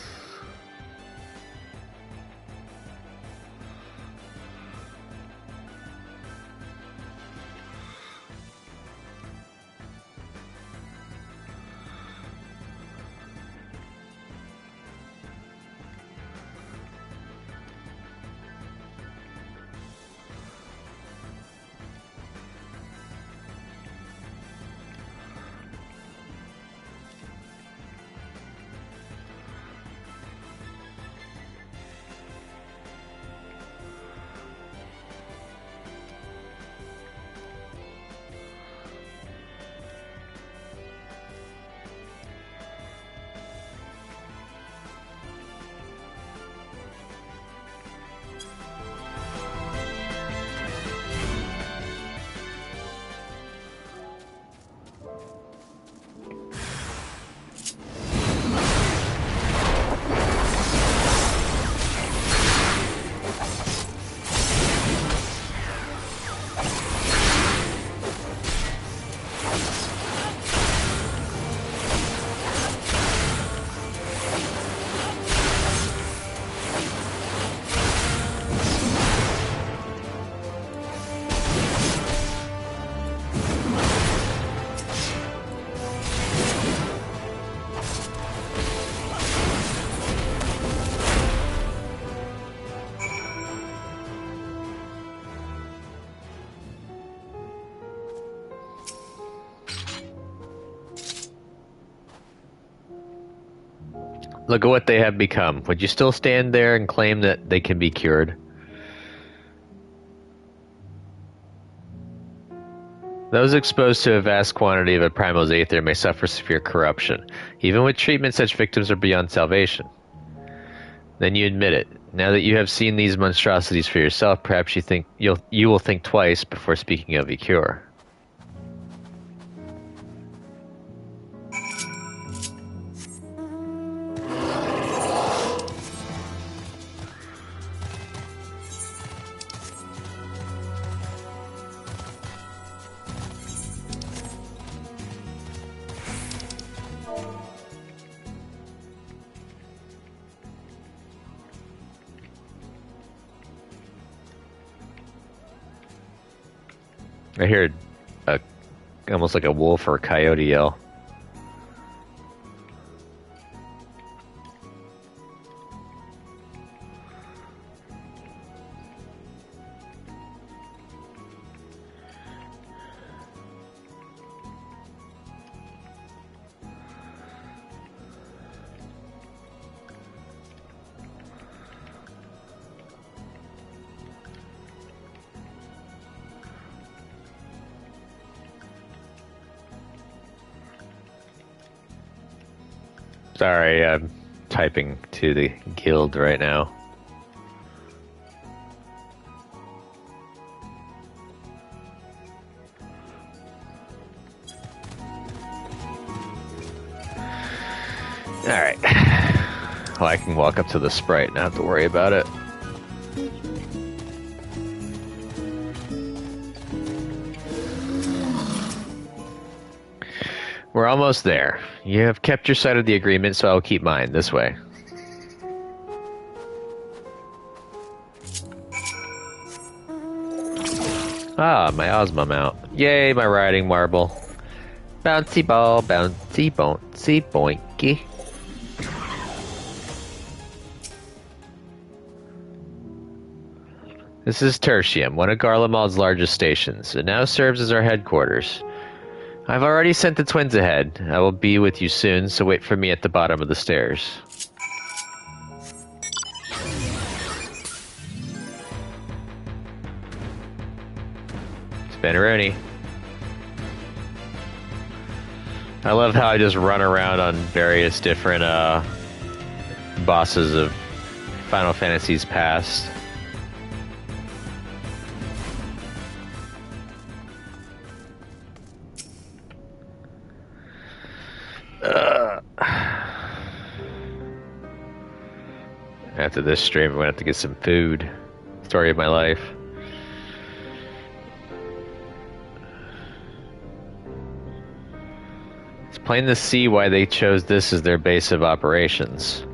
Look at what they have become. Would you still stand there and claim that they can be cured? Those exposed to a vast quantity of a primal aether may suffer severe corruption. Even with treatment, such victims are beyond salvation. Then you admit it. Now that you have seen these monstrosities for yourself, perhaps you will think twice before speaking of a cure. I hear almost like a wolf or a coyote yell. Sorry, I'm typing to the guild right now. Alright. Well, I can walk up to the sprite and not have to worry about it. We're almost there. You have kept your side of the agreement, so I will keep mine. This way. Ah, my Ozma mount. Yay, my riding marble. Bouncy ball, bouncy, bouncy, boinky. This is Tertium, one of Garlemald's largest stations. It now serves as our headquarters. I've already sent the twins ahead. I will be with you soon, so wait for me at the bottom of the stairs. Spinneroonie. I love how I just run around on various different bosses of Final Fantasy's past. After this stream, I'm gonna have to get some food. Story of my life. It's plain to see why they chose this as their base of operations.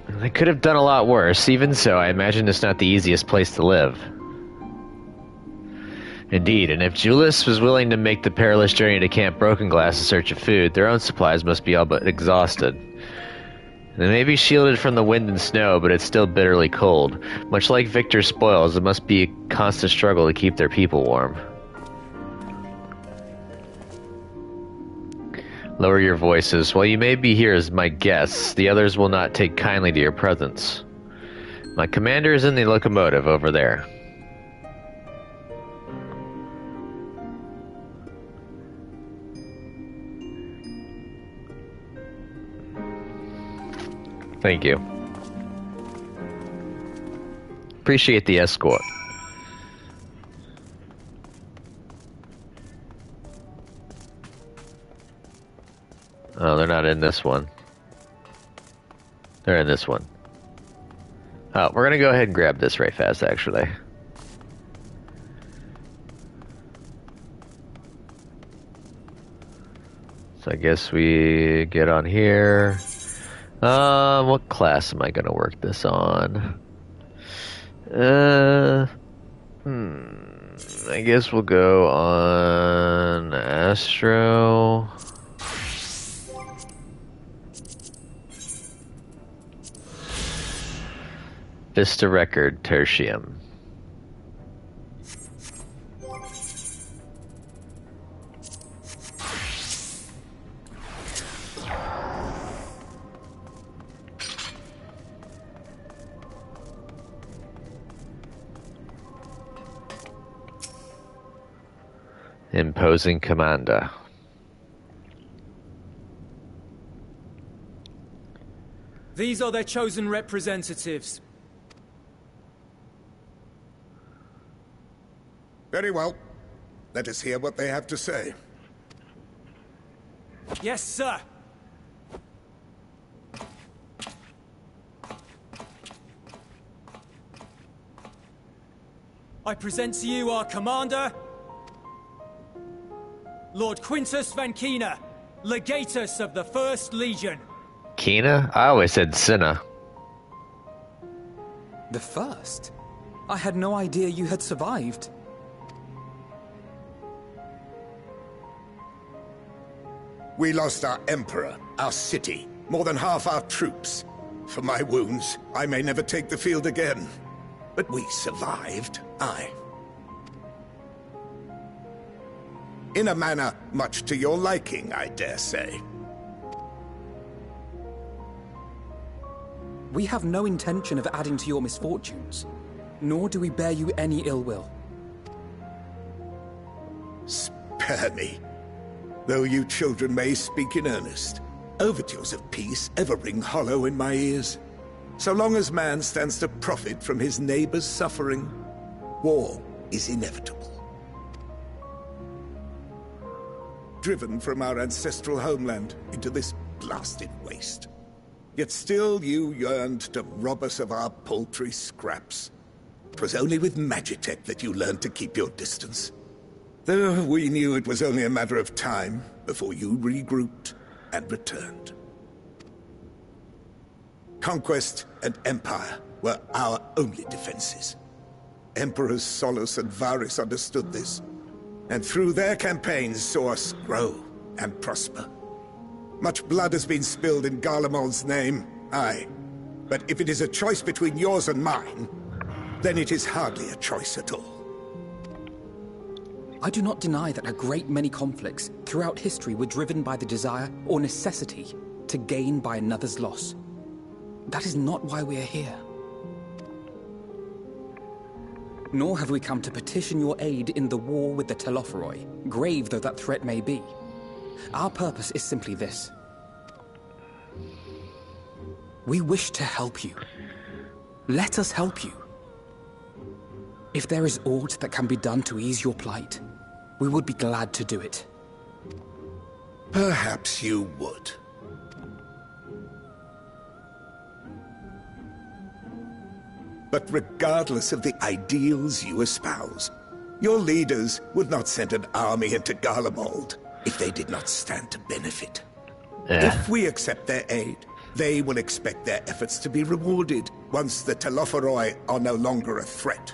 They could have done a lot worse. Even so, I imagine it's not the easiest place to live. Indeed, and if Julius was willing to make the perilous journey to Camp Broken Glass in search of food, their own supplies must be all but exhausted. They may be shielded from the wind and snow, but it's still bitterly cold. Much like Victor's spoils, it must be a constant struggle to keep their people warm. Lower your voices. While you may be here as my guests, the others will not take kindly to your presence. My commander is in the locomotive over there. Thank you. Appreciate the escort. Oh, they're not in this one. They're in this one. Oh, we're gonna go ahead and grab this right fast, actually. So I guess we get on here. What class am I gonna work this on? I guess we'll go on Astro. Vista Record Tertium. Imposing commander. These are their chosen representatives. Very well. Let us hear what they have to say. Yes, sir. I present to you our commander, Lord Quintus Van Kina, Legatus of the First Legion. Kina? I always said Cinna. The first? I had no idea you had survived. We lost our emperor, our city, more than half our troops. For my wounds, I may never take the field again. But we survived, aye. In a manner much to your liking, I dare say. We have no intention of adding to your misfortunes, nor do we bear you any ill will. Spare me. Though you children may speak in earnest, overtures of peace ever ring hollow in my ears. So long as man stands to profit from his neighbor's suffering, war is inevitable. Driven from our ancestral homeland into this blasted waste. Yet still you yearned to rob us of our paltry scraps. 'Twas only with Magitech that you learned to keep your distance. Though we knew it was only a matter of time before you regrouped and returned. Conquest and empire were our only defenses. Emperors Solus and Varus understood this, and through their campaigns saw us grow and prosper. Much blood has been spilled in Garlemald's name, aye. But if it is a choice between yours and mine, then it is hardly a choice at all. I do not deny that a great many conflicts throughout history were driven by the desire or necessity to gain by another's loss. That is not why we are here. Nor have we come to petition your aid in the war with the Telophoroi, grave though that threat may be. Our purpose is simply this. We wish to help you. Let us help you. If there is aught that can be done to ease your plight, we would be glad to do it. Perhaps you would. But regardless of the ideals you espouse, your leaders would not send an army into Garlemald if they did not stand to benefit. If we accept their aid, they will expect their efforts to be rewarded once the Telophoroi are no longer a threat.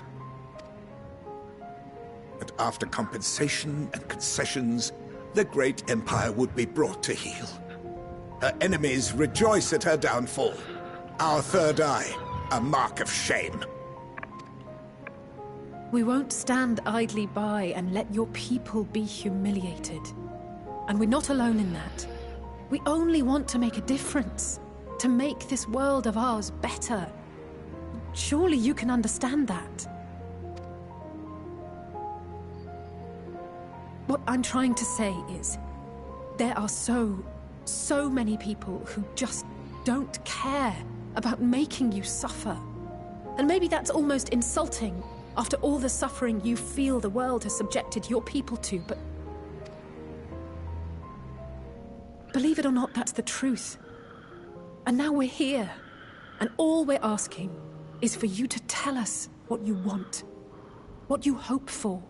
And after compensation and concessions, the great empire would be brought to heel. Her enemies rejoice at her downfall. Our third eye, a mark of shame. We won't stand idly by and let your people be humiliated. And we're not alone in that. We only want to make a difference, to make this world of ours better. Surely you can understand that. What I'm trying to say is, there are so many people who just don't care about making you suffer. And maybe that's almost insulting after all the suffering you feel the world has subjected your people to, but believe it or not, that's the truth. And now we're here, and all we're asking is for you to tell us what you want, what you hope for.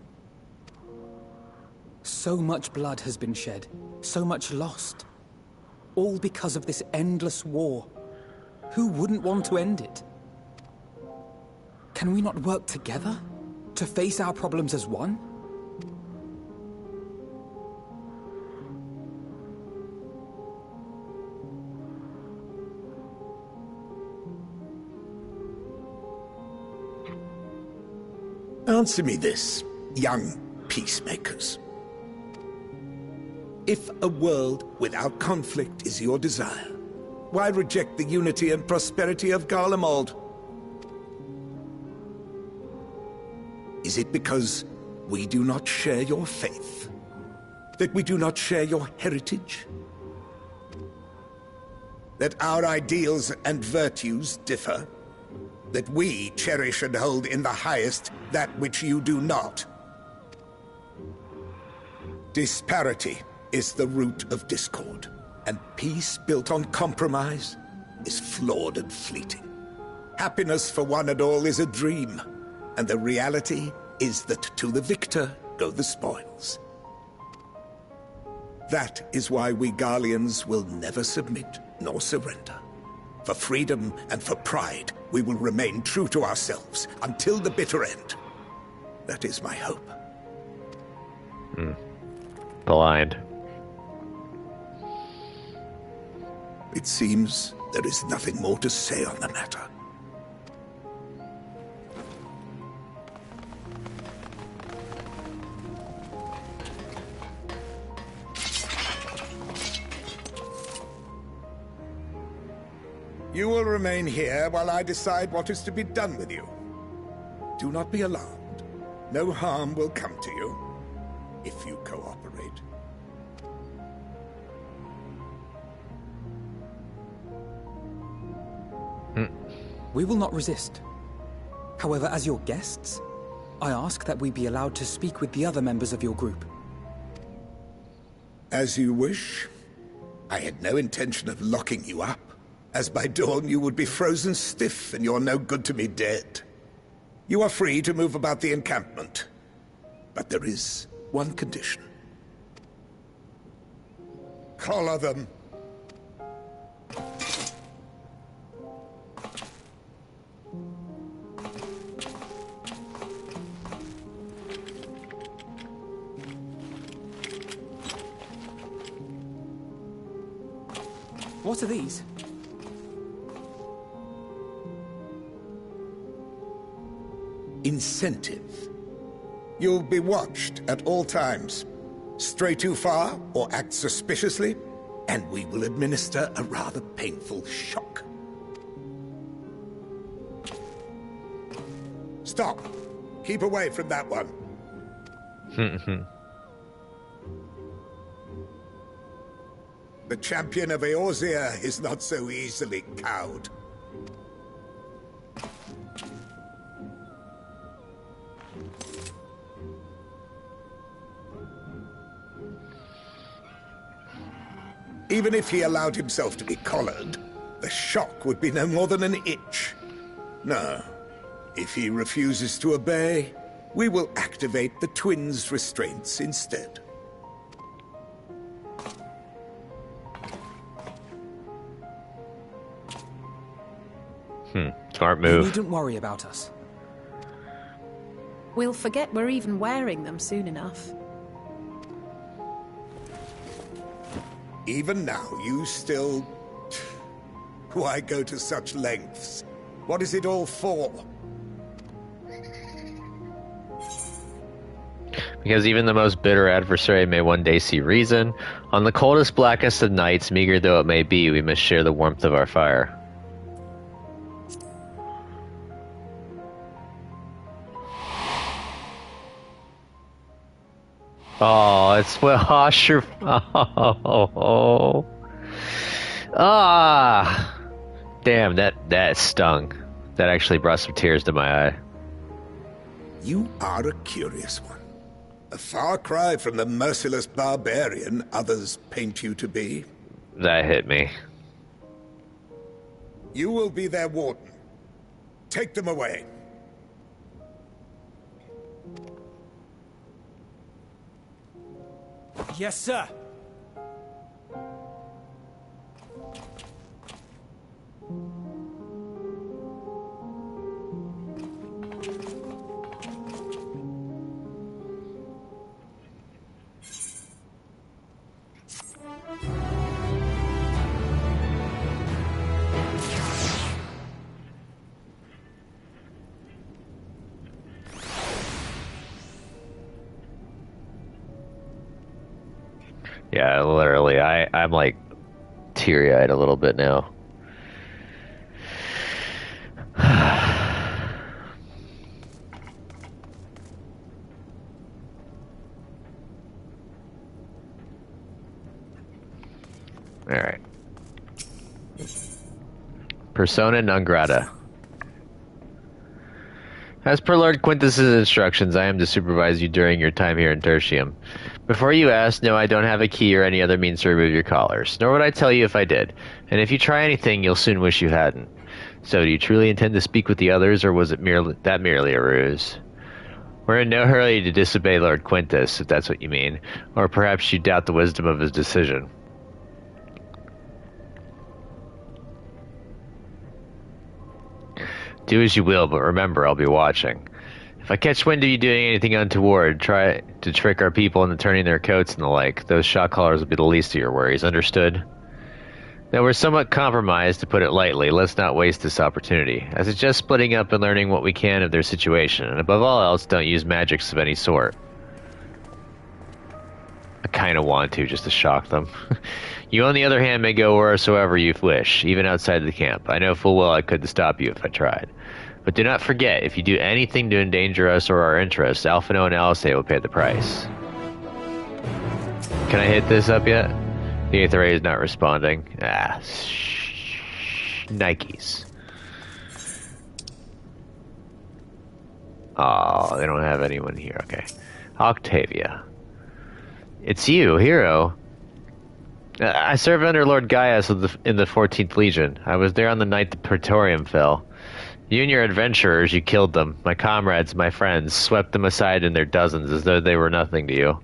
So much blood has been shed, so much lost. All because of this endless war. Who wouldn't want to end it? Can we not work together to face our problems as one? Answer me this, young peacemakers. If a world without conflict is your desire, why reject the unity and prosperity of Garlemald? Is it because we do not share your faith? That we do not share your heritage? That our ideals and virtues differ? That we cherish and hold in the highest that which you do not? Disparity is the root of discord, and peace built on compromise is flawed and fleeting. Happiness for one and all is a dream, and the reality is that to the victor go the spoils. That is why we Garleans will never submit nor surrender. For freedom and for pride, we will remain true to ourselves until the bitter end. That is my hope. Blind. It seems there is nothing more to say on the matter. You will remain here while I decide what is to be done with you. Do not be alarmed. No harm will come to you, if you cooperate. We will not resist. However, as your guests, I ask that we be allowed to speak with the other members of your group. As you wish. I had no intention of locking you up, as by dawn you would be frozen stiff and you're no good to me dead. You are free to move about the encampment, but there is one condition. Collar them. What are these? Incentive. You'll be watched at all times. Stray too far or act suspiciously, and we will administer a rather painful shock. Stop. Keep away from that one. The champion of Eorzea is not so easily cowed. Even if he allowed himself to be collared, the shock would be no more than an itch. No. If he refuses to obey, we will activate the twins' restraints instead. Smart You move. needn't worry about us. We'll forget we're even wearing them soon enough. Even now, you still... Why go to such lengths? What is it all for? Because even the most bitter adversary may one day see reason. On the coldest, blackest of nights, meager though it may be, we must share the warmth of our fire. Oh, it's wash your... Oh. Ah! Damn, that stung. That actually brought some tears to my eye. You are a curious one. A far cry from the merciless barbarian others paint you to be. That hit me. You will be their warden. Take them away. Yes, sir. Yeah, literally, I'm like teary-eyed a little bit now. Alright. Persona non grata. As per Lord Quintus's instructions, I am to supervise you during your time here in Tertium. Before you ask, no, I don't have a key or any other means to remove your collars, nor would I tell you if I did. And if you try anything, you'll soon wish you hadn't. So, do you truly intend to speak with the others, or was it merely a ruse? We're in no hurry to disobey Lord Quintus, if that's what you mean, or perhaps you doubt the wisdom of his decision. Do as you will, but remember, I'll be watching. If I catch wind of you doing anything untoward, try to trick our people into turning their coats and the like, those shot callers will be the least of your worries, understood? Now, we're somewhat compromised, to put it lightly. Let's not waste this opportunity. I suggest splitting up and learning what we can of their situation, and above all else, don't use magics of any sort. I kinda want to, just to shock them. You, on the other hand, may go wheresoever you wish, even outside the camp. I know full well I couldn't stop you if I tried. But do not forget, if you do anything to endanger us or our interests, Alphino and Alisay will pay the price. Can I hit this up yet? The Aether Ray is not responding. Ah, Nikes. Oh, they don't have anyone here. Okay. Octavia. It's you, hero. I served under Lord Gaius in the 14th Legion. I was there on the night the Praetorium fell. You and your adventurers, you killed them. My comrades, my friends, swept them aside in their dozens as though they were nothing to you.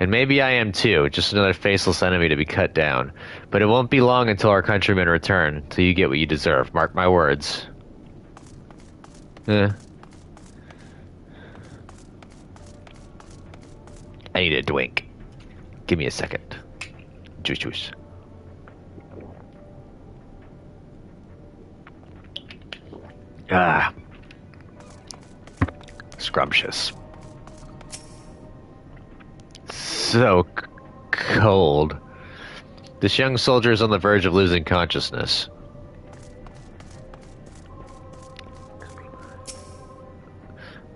And maybe I am too, just another faceless enemy to be cut down. But it won't be long until our countrymen return, till you get what you deserve. Mark my words. I need a drink. Give me a second. Juice. Ah. Scrumptious. So cold. This young soldier is on the verge of losing consciousness.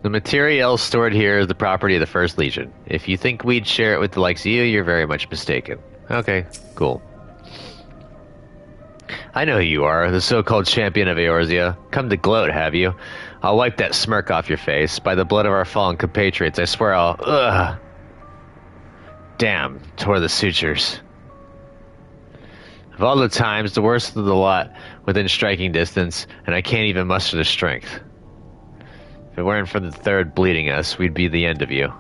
The materiel stored here is the property of the First Legion. If you think we'd share it with the likes of you, you're very much mistaken. Okay, cool. I know who you are, the so-called champion of Eorzea. Come to gloat, have you? I'll wipe that smirk off your face. By the blood of our fallen compatriots, I swear I'll... Ugh! Damn, tore the sutures. Of all the times, the worst of the lot within striking distance, and I can't even muster the strength. If it weren't for the third bleeding us, we'd be the end of you.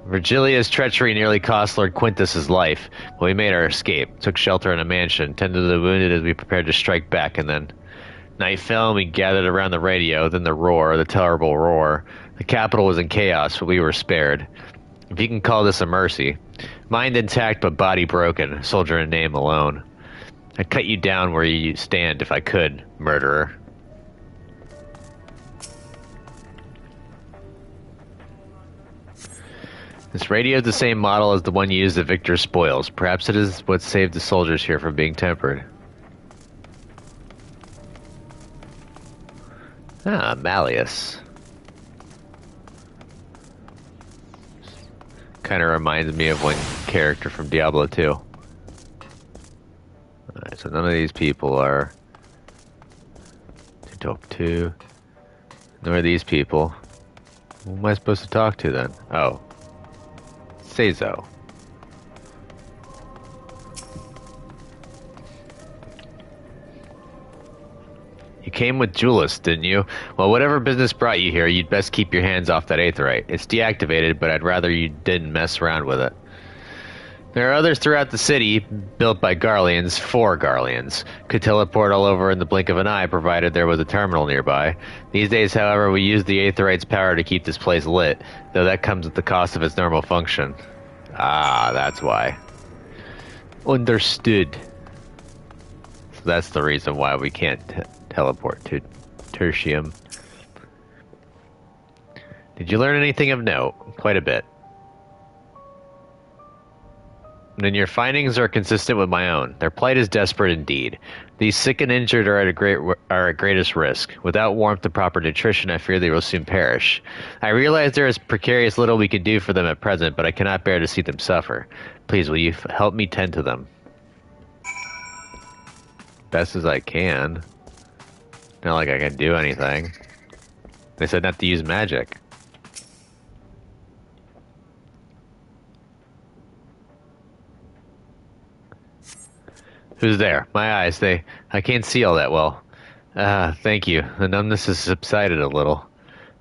Virgilia's treachery nearly cost Lord Quintus his life, but we made our escape, took shelter in a mansion, tended to the wounded as we prepared to strike back, and then... Night fell and we gathered around the radio, then the terrible roar. The capital was in chaos, but we were spared. If you can call this a mercy. Mind intact but body broken, soldier in name alone. I'd cut you down where you stand if I could, murderer. This radio is the same model as the one used at Victor's spoils. Perhaps it is what saved the soldiers here from being tempered. Ah, Malleus. Kind of reminds me of one character from Diablo 2. Alright, so none of these people are to talk to. Nor are these people. Who am I supposed to talk to then? Oh. Seizo. You came with Julius, didn't you? Well, whatever business brought you here, you'd best keep your hands off that aetherite. It's deactivated, but I'd rather you didn't mess around with it. There are others throughout the city, built by Garleans, for Garleans. Could teleport all over in the blink of an eye, provided there was a terminal nearby. These days, however, we use the aetherite's power to keep this place lit, though that comes at the cost of its normal function. Ah, that's why. Understood. So that's the reason why we can't teleport to Tertium. Did you learn anything of note? Quite a bit. Then your findings are consistent with my own. Their plight is desperate indeed. These sick and injured are at greatest risk. Without warmth and proper nutrition, I fear they will soon perish. I realize there is precarious little we can do for them at present, but I cannot bear to see them suffer. Please, will you help me tend to them? Best as I can. Not like I can do anything. They said not to use magic. Who's there? My eyes, I can't see all that well. Thank you. The numbness has subsided a little.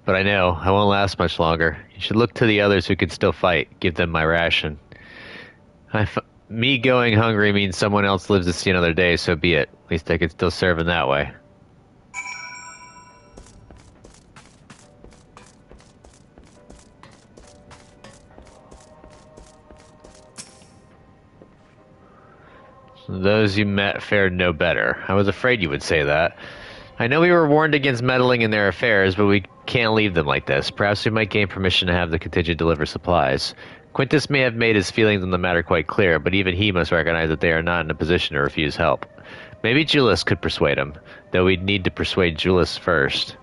But I know, I won't last much longer. You should look to the others who can still fight. Give them my ration. Me going hungry means someone else lives to see another day, so be it. At least I can still serve in that way. Those you met fared no better. I was afraid you would say that. I know we were warned against meddling in their affairs, but we can't leave them like this. Perhaps we might gain permission to have the contingent deliver supplies. Quintus may have made his feelings on the matter quite clear, but even he must recognize that they are not in a position to refuse help. Maybe Julius could persuade him, though we'd need to persuade Julius first.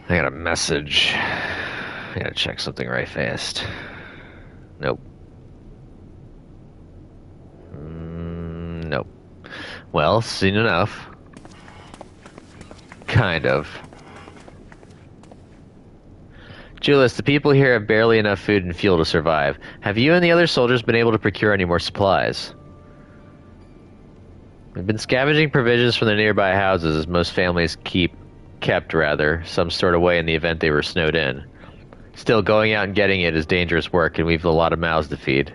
I got a message. I gotta check something right fast. Nope. Nope. Well, soon enough. Kind of. Julius, the people here have barely enough food and fuel to survive. Have you and the other soldiers been able to procure any more supplies? We've been scavenging provisions from the nearby houses, as most families kept some stored away in the event they were snowed in. Still, going out and getting it is dangerous work, and we've a lot of mouths to feed.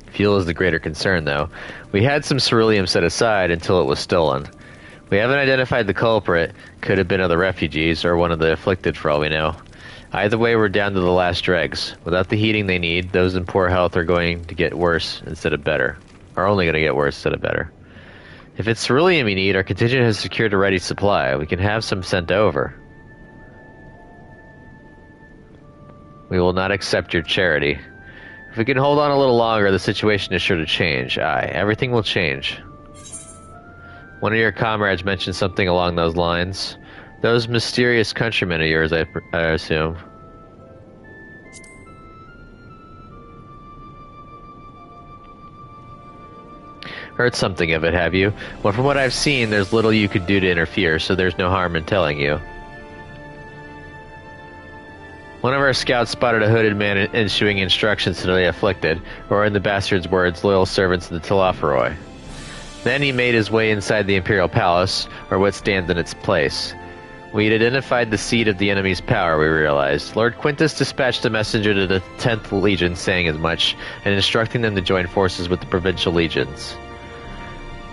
Fuel is the greater concern, though. We had some ceruleum set aside until it was stolen. We haven't identified the culprit. Could have been other refugees, or one of the afflicted for all we know. Either way, we're down to the last dregs. Without the heating they need, those in poor health are going to get worse instead of better. Are only going to get worse instead of better. If it's ceruleum you need, our contingent has secured a ready supply. We can have some sent over. We will not accept your charity. If we can hold on a little longer, the situation is sure to change. Aye, everything will change. One of your comrades mentioned something along those lines. Those mysterious countrymen of yours, I assume. Heard something of it, have you? Well, from what I've seen, there's little you could do to interfere, so there's no harm in telling you. One of our scouts spotted a hooded man issuing instructions to the afflicted, or in the bastard's words, loyal servants of the Telophoroi. Then he made his way inside the Imperial Palace, or what stands in its place. We'd identified the seat of the enemy's power, we realized. Lord Quintus dispatched a messenger to the 10th Legion saying as much, and instructing them to join forces with the provincial legions.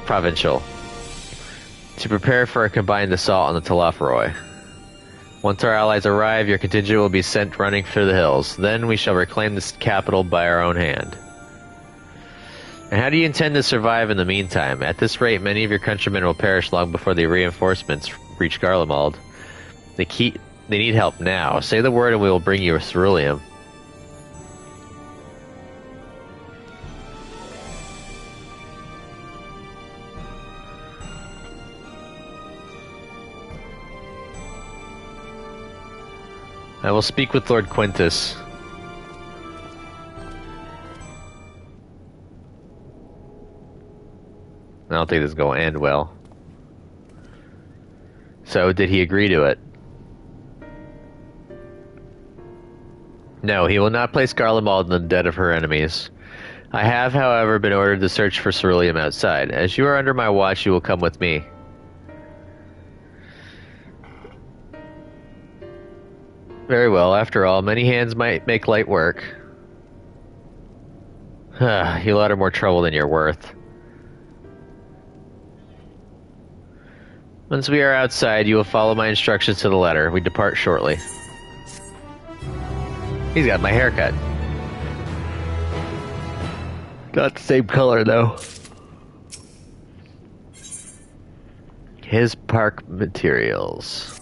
To prepare for a combined assault on the Telophoroi. Once our allies arrive, your contingent will be sent running through the hills. Then we shall reclaim this capital by our own hand. And how do you intend to survive in the meantime? At this rate, many of your countrymen will perish long before the reinforcements reach Garlemald. They need help now. Say the word and we will bring you a ceruleum. I will speak with Lord Quintus. I don't think this is going to end well. So, did he agree to it? No, he will not place Garlemald in the debt of her enemies. I have, however, been ordered to search for ceruleum outside. As you are under my watch, you will come with me. Very well, after all, many hands might make light work. You lot are more trouble than you're worth. Once we are outside, you will follow my instructions to the letter. We depart shortly. He's got my haircut. Got the same color, though. His park materials.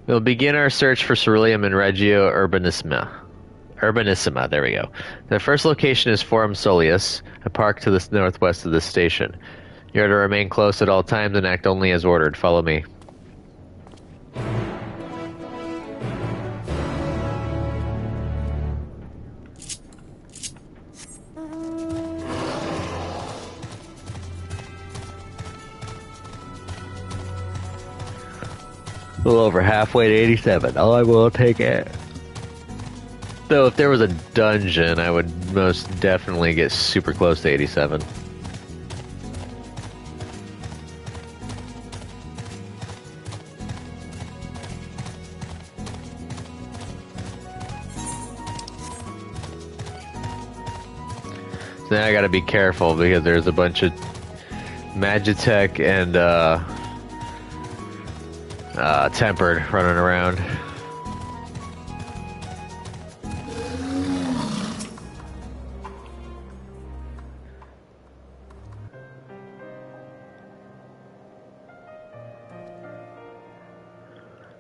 We'll begin our search for ceruleum in Regio Urbanissima. Urbanissima, there we go. The first location is Forum Soleus, a park to the northwest of this station. You are to remain close at all times and act only as ordered. Follow me. A little over halfway to 87. Oh, I will take it. Though, if there was a dungeon, I would most definitely get super close to 87. So now I gotta be careful because there's a bunch of Magitech and, tempered running around.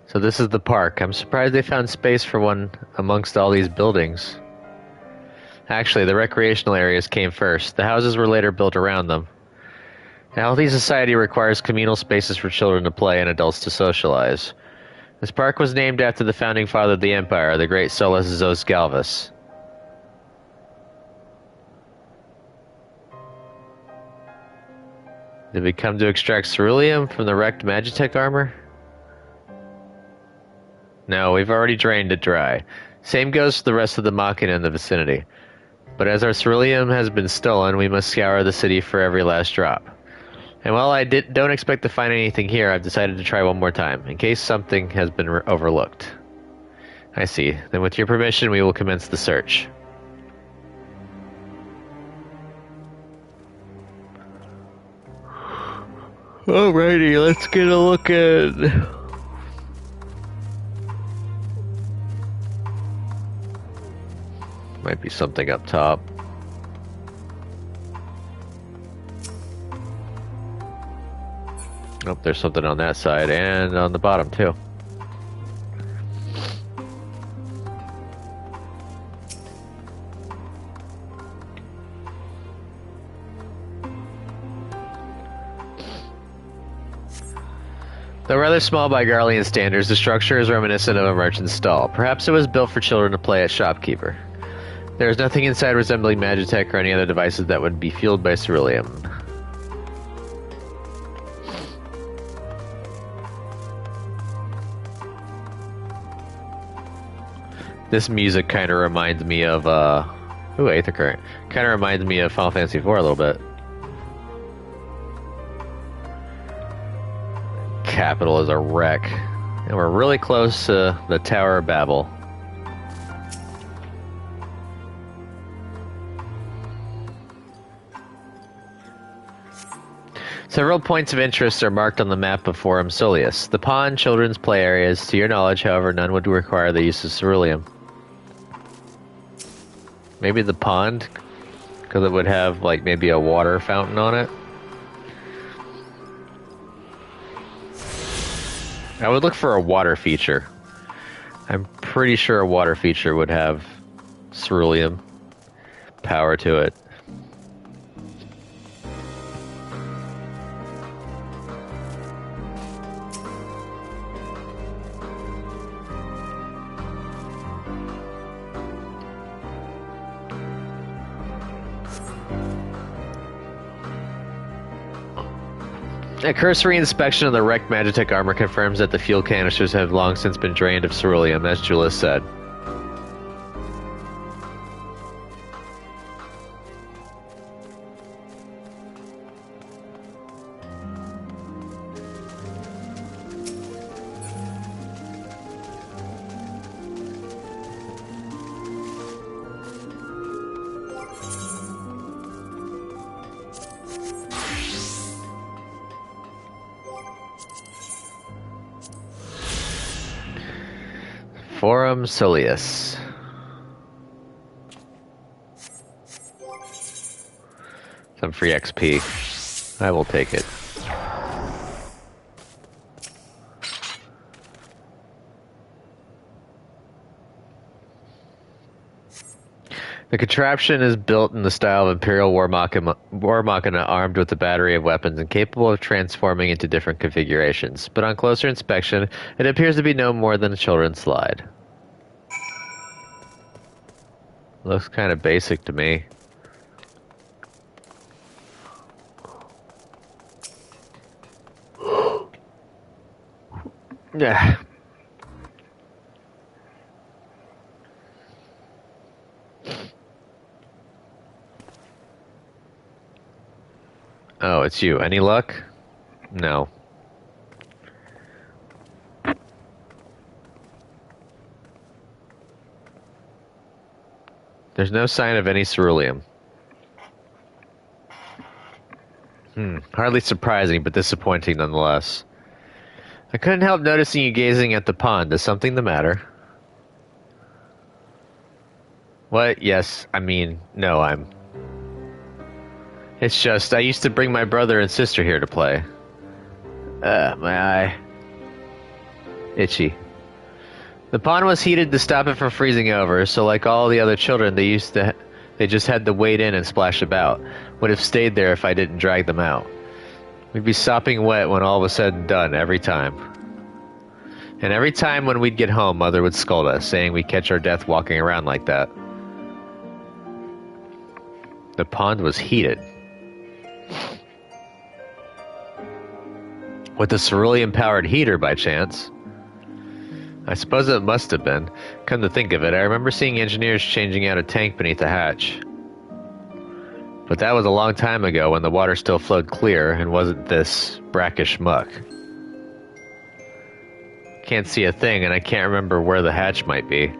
So this is the park. I'm surprised they found space for one amongst all these buildings. Actually, the recreational areas came first. The houses were later built around them. A healthy society requires communal spaces for children to play and adults to socialize. This park was named after the founding father of the empire, the great Solus Zos Galvus. Did we come to extract ceruleum from the wrecked Magitech armor? No, we've already drained it dry. Same goes for the rest of the Machina in the vicinity. But as our ceruleum has been stolen, we must scour the city for every last drop. And while I don't expect to find anything here, I've decided to try one more time, in case something has been overlooked. I see. Then with your permission, we will commence the search. Alrighty, let's get a look at... Might be something up top. Oh, there's something on that side and on the bottom too. Though rather small by Garlean standards, the structure is reminiscent of a merchant's stall. Perhaps it was built for children to play at shopkeeper. There is nothing inside resembling Magitech or any other devices that would be fueled by ceruleum. This music kind of reminds me of, ooh, Aether Current. Kind of reminds me of Final Fantasy IV a little bit. Capital is a wreck. And we're really close to the Tower of Babel. Several points of interest are marked on the map of Forum Soleus. The pond, children's play areas. To your knowledge, however, none would require the use of ceruleum. Maybe the pond? Because it would have, like, maybe a water fountain on it. I would look for a water feature. I'm pretty sure a water feature would have ceruleum power to it. A cursory inspection of the wrecked Magitech armor confirms that the fuel canisters have long since been drained of ceruleum, as Julius said. Forum Soleus. Some free XP. I will take it. The contraption is built in the style of Imperial War Machina armed with a battery of weapons and capable of transforming into different configurations. But on closer inspection, it appears to be no more than a children's slide. Looks kind of basic to me. Yeah. Oh, it's you. Any luck? No. There's no sign of any ceruleum. Hardly surprising, but disappointing nonetheless. I couldn't help noticing you gazing at the pond. Is something the matter? What? Yes. I mean, no, It's just, I used to bring my brother and sister here to play. My eye. Itchy. The pond was heated to stop it from freezing over, so like all the other children, they just had to wade in and splash about. Would have stayed there if I didn't drag them out. We'd be sopping wet when all was said and done, every time. And every time when we'd get home, Mother would scold us, saying we'd catch our death walking around like that. The pond was heated. With a cerulean-powered heater, by chance. I suppose it must have been. Come to think of it, I remember seeing engineers changing out a tank beneath the hatch. But that was a long time ago when the water still flowed clear and wasn't this brackish muck. Can't see a thing, and I can't remember where the hatch might be.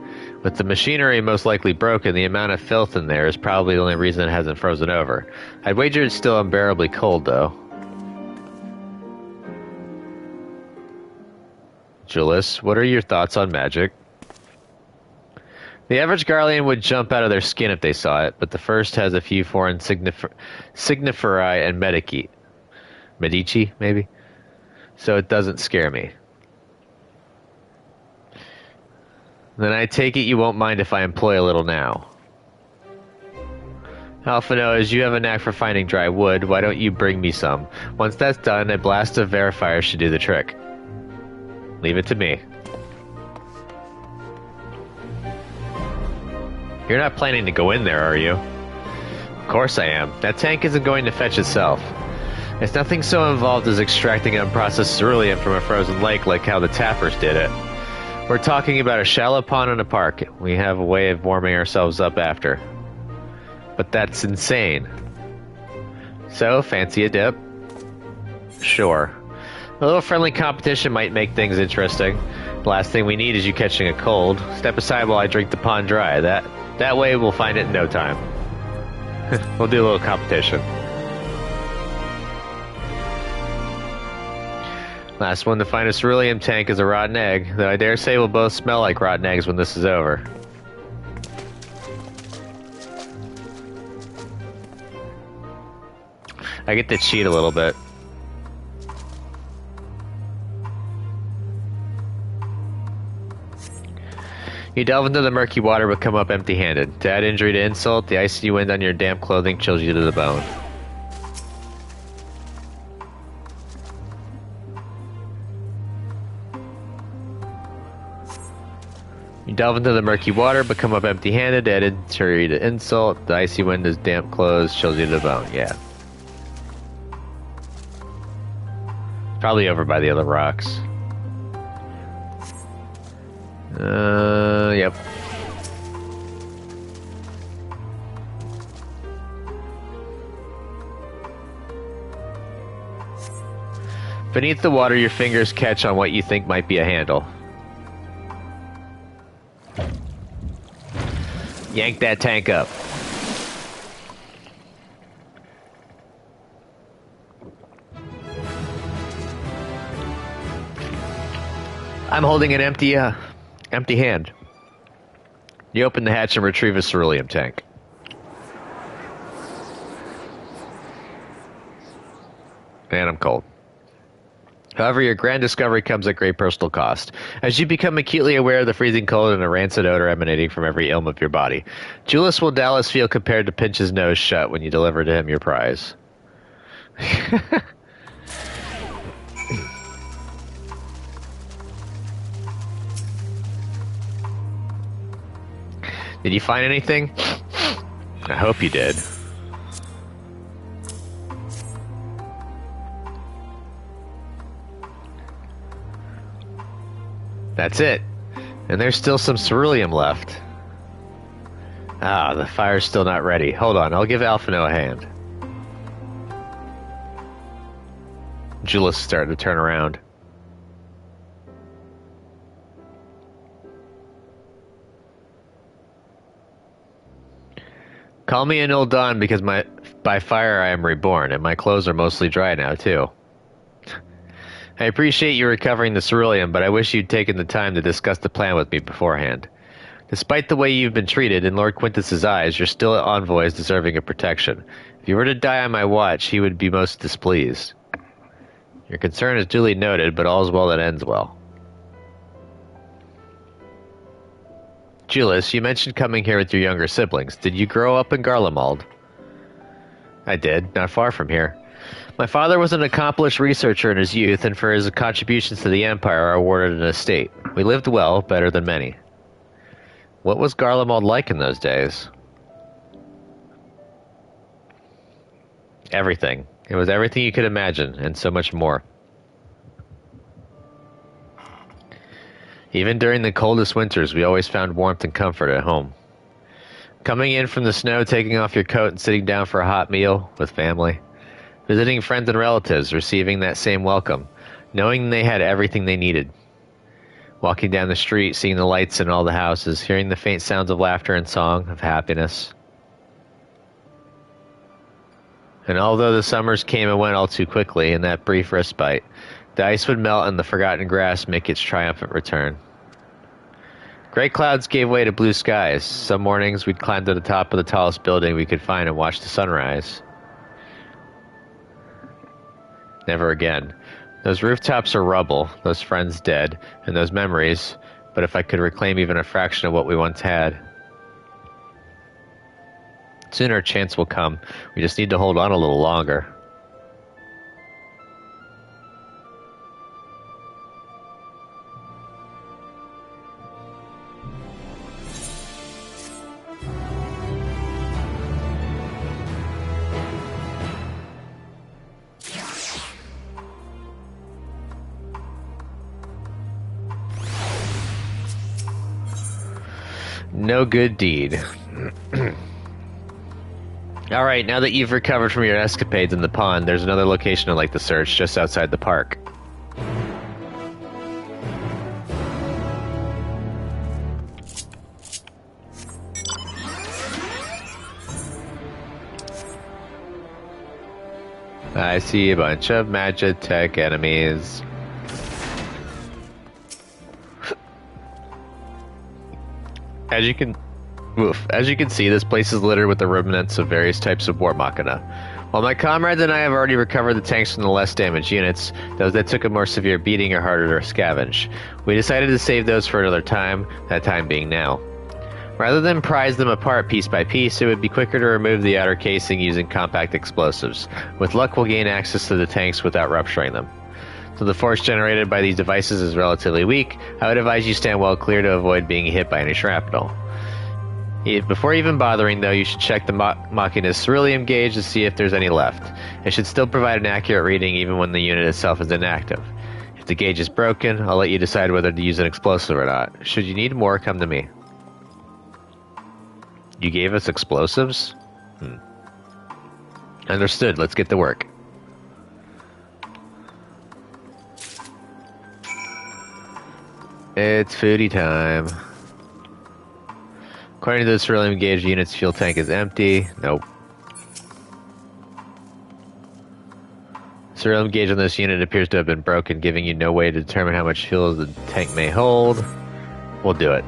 With the machinery most likely broken, the amount of filth in there is probably the only reason it hasn't frozen over. I'd wager it's still unbearably cold, though. Julius, what are your thoughts on magic? The average Garlean would jump out of their skin if they saw it, but the first has a few foreign signiferi and Medici, maybe? So it doesn't scare me. Then I take it you won't mind if I employ a little now. Alphino, as you have a knack for finding dry wood, why don't you bring me some? Once that's done, a blast of verifier should do the trick. Leave it to me. You're not planning to go in there, are you? Of course I am. That tank isn't going to fetch itself. It's nothing so involved as extracting unprocessed ceruleum from a frozen lake like how the tappers did it. We're talking about a shallow pond in a park. We have a way of warming ourselves up after. But that's insane. So, fancy a dip? Sure. A little friendly competition might make things interesting. The last thing we need is you catching a cold. Step aside while I drink the pond dry. That way we'll find it in no time. We'll do a little competition. Last one to find a ceruleum tank is a rotten egg, though I dare say we'll both smell like rotten eggs when this is over. I get to cheat a little bit. You delve into the murky water but come up empty-handed. To add injury to insult, the icy wind on your damp clothing chills you to the bone. You delve into the murky water but come up empty-handed. To add injury to insult, the icy wind is damp clothes chills you to the bone. Yeah. Probably over by the other rocks. Yep. Beneath the water, your fingers catch on what you think might be a handle. Yank that tank up. I'm holding an empty hand. You open the hatch and retrieve a ceruleum tank. And I'm cold. However, your grand discovery comes at great personal cost, as you become acutely aware of the freezing cold and a rancid odor emanating from every ilm of your body. Julius will doubtless feel compared to pinch his nose shut when you deliver to him your prize. Did you find anything? I hope you did. That's it. And there's still some ceruleum left. Ah, the fire's still not ready. Hold on, I'll give Alphino a hand. Julius started to turn around. Call me an old Don because by fire I am reborn, and my clothes are mostly dry now, too. I appreciate you recovering the ceruleum, but I wish you'd taken the time to discuss the plan with me beforehand. Despite the way you've been treated in Lord Quintus's eyes, you're still an envoy as deserving of protection. If you were to die on my watch, he would be most displeased. Your concern is duly noted, but all's well that ends well. Julius, you mentioned coming here with your younger siblings. Did you grow up in Garlemald? I did, not far from here. My father was an accomplished researcher in his youth, and for his contributions to the Empire, awarded an estate. We lived well, better than many. What was Garlemald like in those days? Everything. It was everything you could imagine, and so much more. Even during the coldest winters, we always found warmth and comfort at home. Coming in from the snow, taking off your coat, and sitting down for a hot meal with family. Visiting friends and relatives, receiving that same welcome, knowing they had everything they needed. Walking down the street, seeing the lights in all the houses, hearing the faint sounds of laughter and song, of happiness. And although the summers came and went all too quickly, in that brief respite, the ice would melt and the forgotten grass make its triumphant return. Gray clouds gave way to blue skies. Some mornings we'd climb to the top of the tallest building we could find and watch the sunrise. Never again. Those rooftops are rubble, those friends dead, and those memories, but if I could reclaim even a fraction of what we once had. Soon our chance will come. We just need to hold on a little longer. No good deed. Alright, now that you've recovered from your escapades in the pond, there's another location I'd like to search, just outside the park. I see a bunch of Magitech enemies. As you can see, this place is littered with the remnants of various types of war machina. While my comrades and I have already recovered the tanks from the less damaged units, those that took a more severe beating are harder to scavenge. We decided to save those for another time, that time being now. Rather than prise them apart piece by piece, it would be quicker to remove the outer casing using compact explosives. With luck, we'll gain access to the tanks without rupturing them. So the force generated by these devices is relatively weak. I would advise you stand well clear to avoid being hit by any shrapnel. Before even bothering, though, you should check the Machina's ceruleum gauge to see if there's any left. It should still provide an accurate reading even when the unit itself is inactive. If the gauge is broken, I'll let you decide whether to use an explosive or not. Should you need more, come to me. You gave us explosives? Understood, let's get to work. It's foodie time. According to the ceruleum gauge, the unit's fuel tank is empty. Nope. Ceruleum gauge on this unit appears to have been broken, giving you no way to determine how much fuel the tank may hold. We'll do it.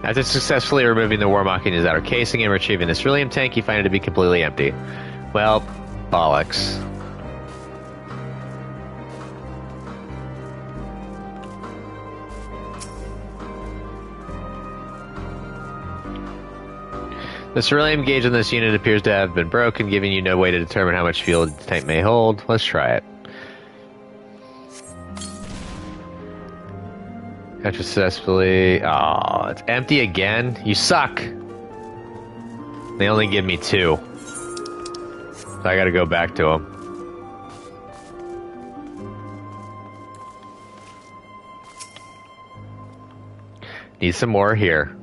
After successfully removing the war machina's outer casing and retrieving the ceruleum tank, you find it to be completely empty. Well, Bollocks. The ceruleum gauge on this unit appears to have been broken, giving you no way to determine how much fuel the tank may hold. Let's try it. After successfully... Oh, it's empty again? You suck! They only give me 2. So I gotta go back to them. Need some more here.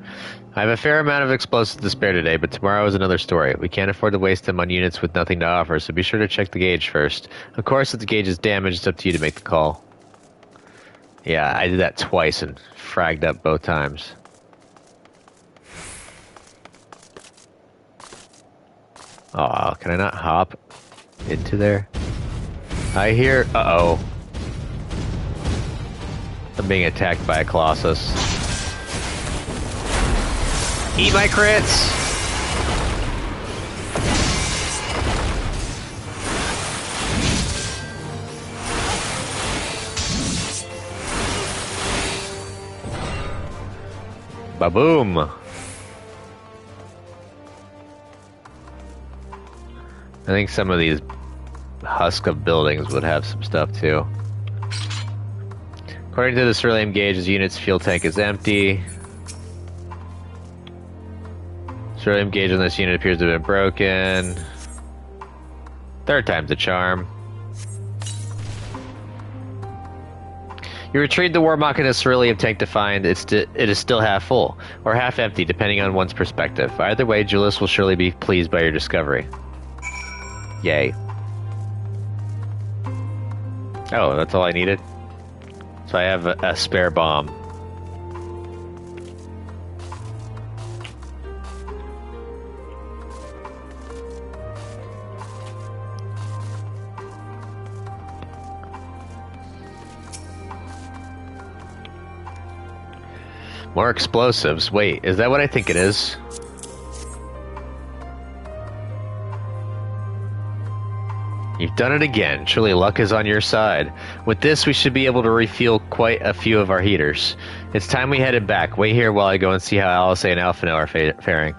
I have a fair amount of explosives to spare today, but tomorrow is another story. We can't afford to waste them on units with nothing to offer, so be sure to check the gauge first. Of course, if the gauge is damaged, it's up to you to make the call. Yeah, I did that twice and fragged up both times. Oh, can I not hop into there? I hear... Uh-oh. I'm being attacked by a Colossus. Eat my crits! Ba-boom! I think some of these husk of buildings would have some stuff too. According to the ceruleum gauge, this unit's fuel tank is empty. Ceruleum gauge on this unit appears to have been broken. 3rd time's a charm. You retrieve the war machina ceruleum tank to find it is still half full, or half empty, depending on one's perspective. Either way, Julius will surely be pleased by your discovery. Yay. Oh, that's all I needed? So I have a spare bomb. More explosives. Wait, is that what I think it is? You've done it again. Surely luck is on your side. With this, we should be able to refuel quite a few of our heaters. It's time we headed back. Wait here while I go and see how Alice and Alphino are faring.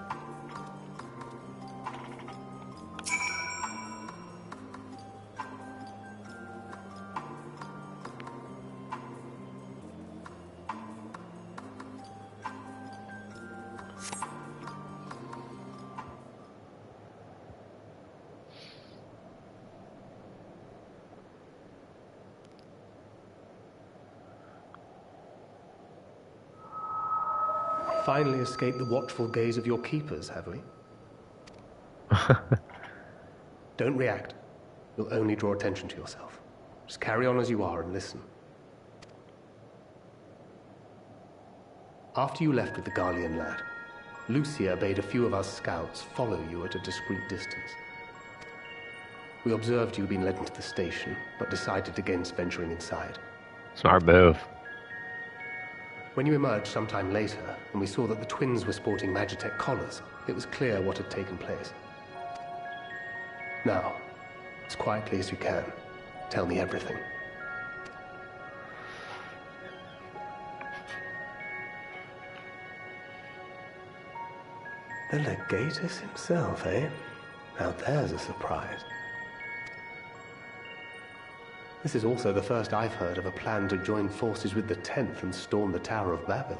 Finally escaped the watchful gaze of your keepers, have we? Don't react. You'll only draw attention to yourself. Just carry on as you are and listen. After you left with the Garlean lad, Lucia bade a few of us scouts follow you at a discreet distance. We observed you had been led into the station, but decided against venturing inside. Smart move. When you emerged sometime later, and we saw that the twins were sporting Magitech collars, it was clear what had taken place. Now, as quietly as you can, tell me everything. The Legatus himself, eh? Now there's a surprise. This is also the first I've heard of a plan to join forces with the 10th and storm the Tower of Babel.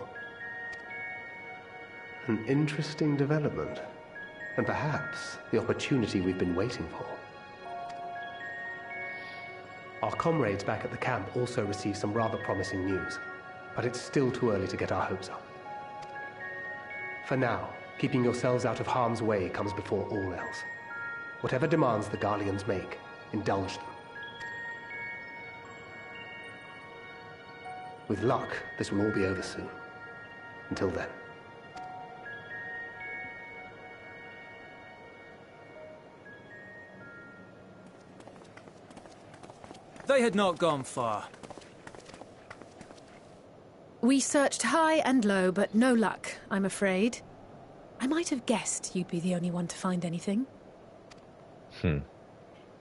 An interesting development, and perhaps the opportunity we've been waiting for. Our comrades back at the camp also received some rather promising news, but it's still too early to get our hopes up. For now, keeping yourselves out of harm's way comes before all else. Whatever demands the Garleans make, indulge them. With luck, this will all be over soon. Until then. They had not gone far. We searched high and low, but no luck, I'm afraid. I might have guessed you'd be the only one to find anything.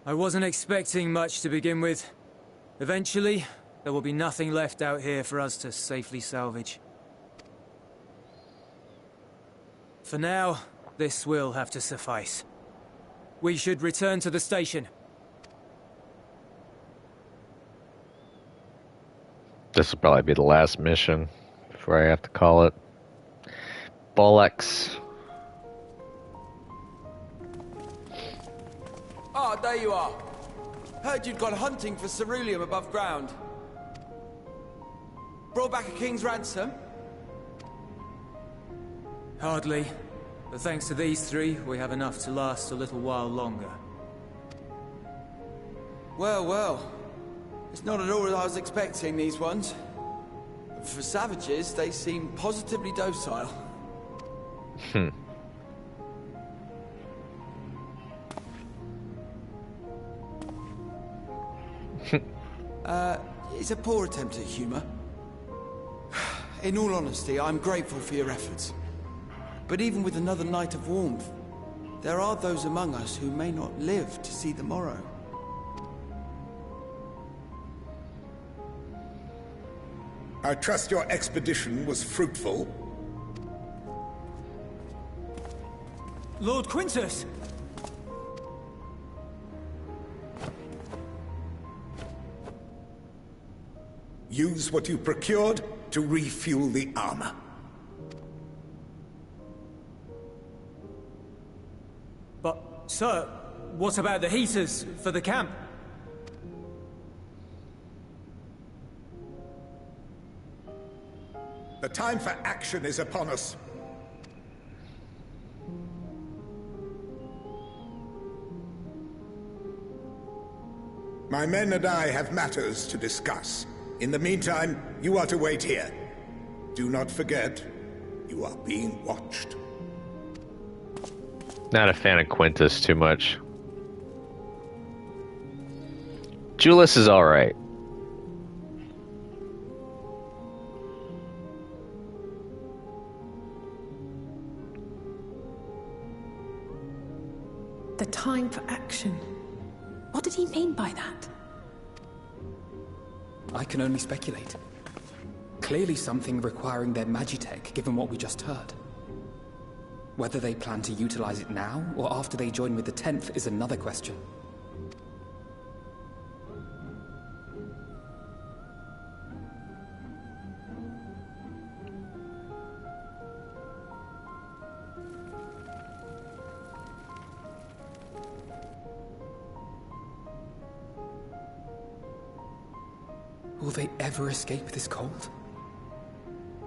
I wasn't expecting much to begin with. Eventually, there will be nothing left out here for us to safely salvage. For now, this will have to suffice. We should return to the station. This will probably be the last mission before I have to call it. Bollocks. Ah, there you are. Heard you'd gone hunting for ceruleum above ground. Brought back a king's ransom? Hardly. But thanks to these three, we have enough to last a little while longer. Well, well. It's not at all as I was expecting, these ones. For savages, they seem positively docile. It's a poor attempt at humor. In all honesty, I'm grateful for your efforts. But even with another night of warmth, there are those among us who may not live to see the morrow. I trust your expedition was fruitful. Lord Quintus! Use what you procured to refuel the armor. But, sir, what about the heaters for the camp? The time for action is upon us. My men and I have matters to discuss. In the meantime, you are to wait here. Do not forget, you are being watched. Not a fan of Quintus too much. Julius is alright. The time for action. What did he mean by that? I can only speculate. Clearly something requiring their magitech, given what we just heard. Whether they plan to utilize it now, or after they join with the 10th, is another question. Will they ever escape this cold?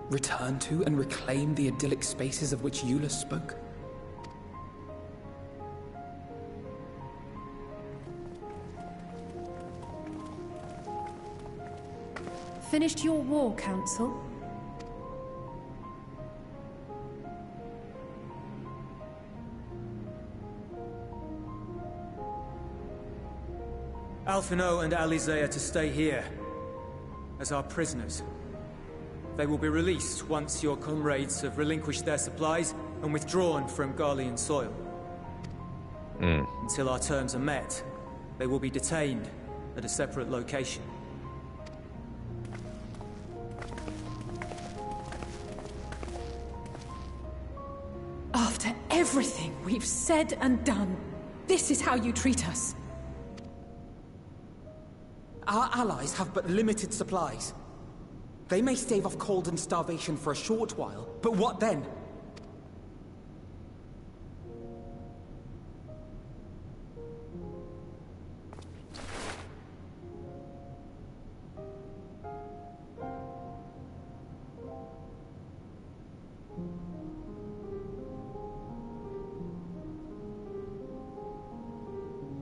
Return to and reclaim the idyllic spaces of which Eula spoke? Finished your war, Council? Alphino and Alize are to stay here as our prisoners. They will be released once your comrades have relinquished their supplies and withdrawn from Garlean soil. Until our terms are met, they will be detained at a separate location. After everything we've said and done, this is how you treat us. Our allies have but limited supplies. They may stave off cold and starvation for a short while, but what then?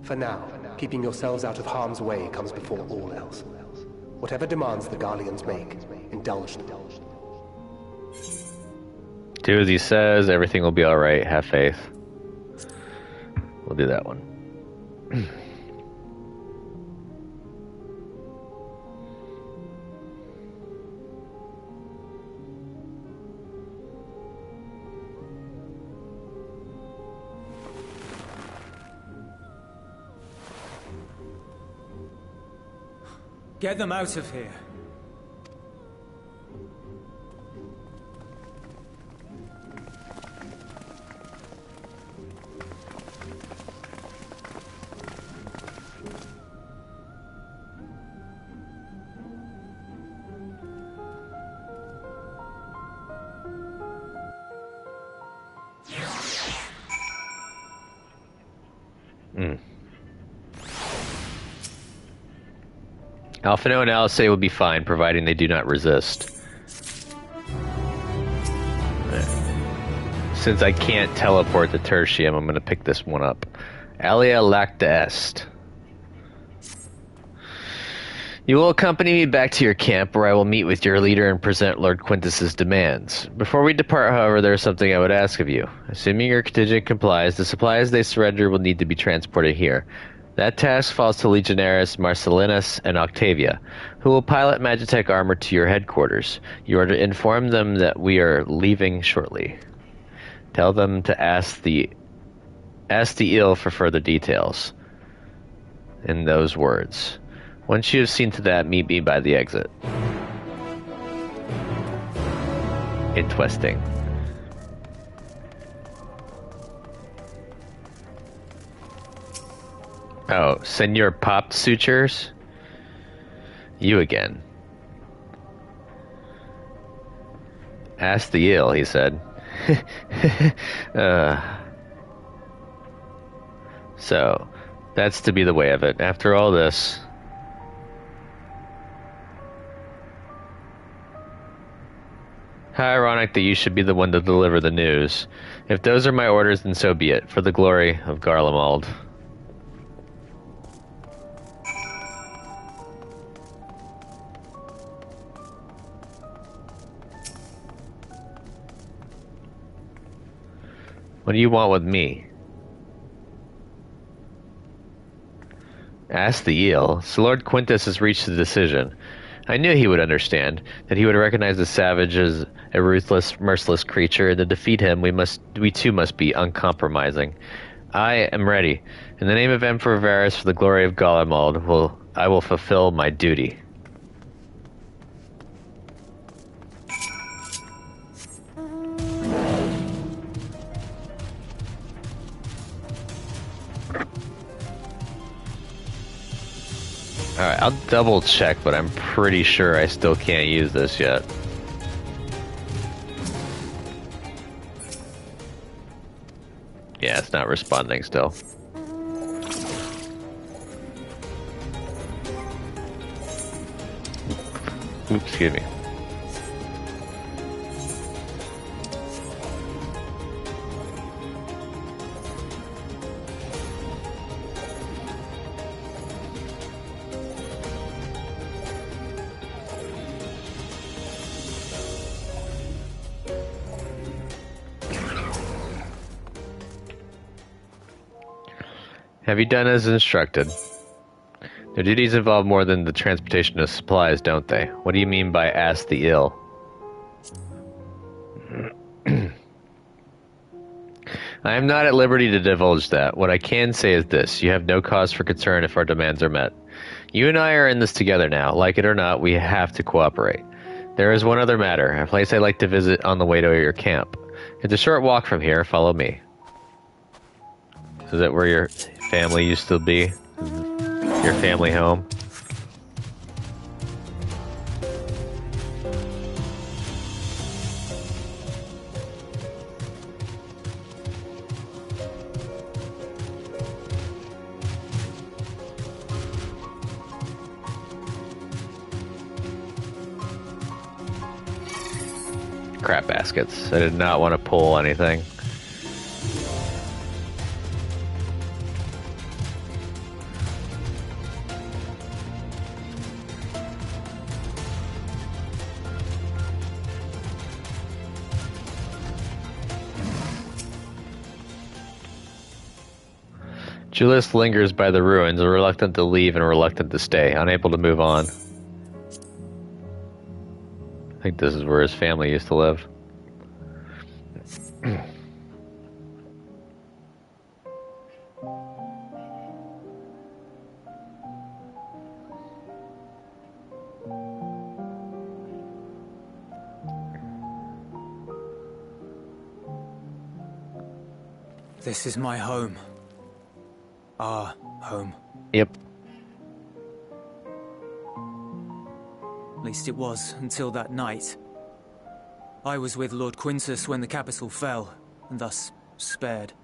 For now, keeping yourselves out of harm's way comes before all else. Whatever demands the Garleans make, indulge them. Do as he says, everything will be alright, have faith. We'll do that one. Get them out of here. Alphino and Alice will be fine, providing they do not resist. Since I can't teleport to Tertium, I'm going to pick this one up. Alia lacta est. You will accompany me back to your camp, where I will meet with your leader and present Lord Quintus's demands. Before we depart, however, there is something I would ask of you. Assuming your contingent complies, the supplies they surrender will need to be transported here. That task falls to Legionaris Marcellinus and Octavia, who will pilot Magitech armor to your headquarters. You are to inform them that we are leaving shortly. Tell them to ask the ill for further details. In those words. Once you have seen to that, meet me by the exit. Interesting. Oh, Senor Pop Sutures? You again. Ask the ill, he said. So, that's to be the way of it. After all this... How ironic that you should be the one to deliver the news. If those are my orders, then so be it, for the glory of Garlemald. What do you want with me? Ask the eel. So Lord Quintus has reached a decision. I knew he would understand, that he would recognize the savage as a ruthless, merciless creature, and to defeat him we too must be uncompromising. I am ready. In the name of Emperor Varus, for the glory of Garlemald, I will fulfill my duty. Alright, I'll double check, but I'm pretty sure I still can't use this yet. Yeah, it's not responding still. Oops, excuse me. Have you done as instructed? Their duties involve more than the transportation of supplies, don't they? What do you mean by ask the ill? I am not at liberty to divulge that. What I can say is this. You have no cause for concern if our demands are met. You and I are in this together now. Like it or not, we have to cooperate. There is one other matter, a place I'd like to visit on the way to your camp. It's a short walk from here. Follow me. Is that where your family used to be? Your family home? Crap baskets. I did not want to pull anything. Julius lingers by the ruins, reluctant to leave and reluctant to stay, unable to move on. I think this is where his family used to live. This is my home. Our home. Yep. At least it was, until that night. I was with Lord Quintus when the capital fell, and thus spared.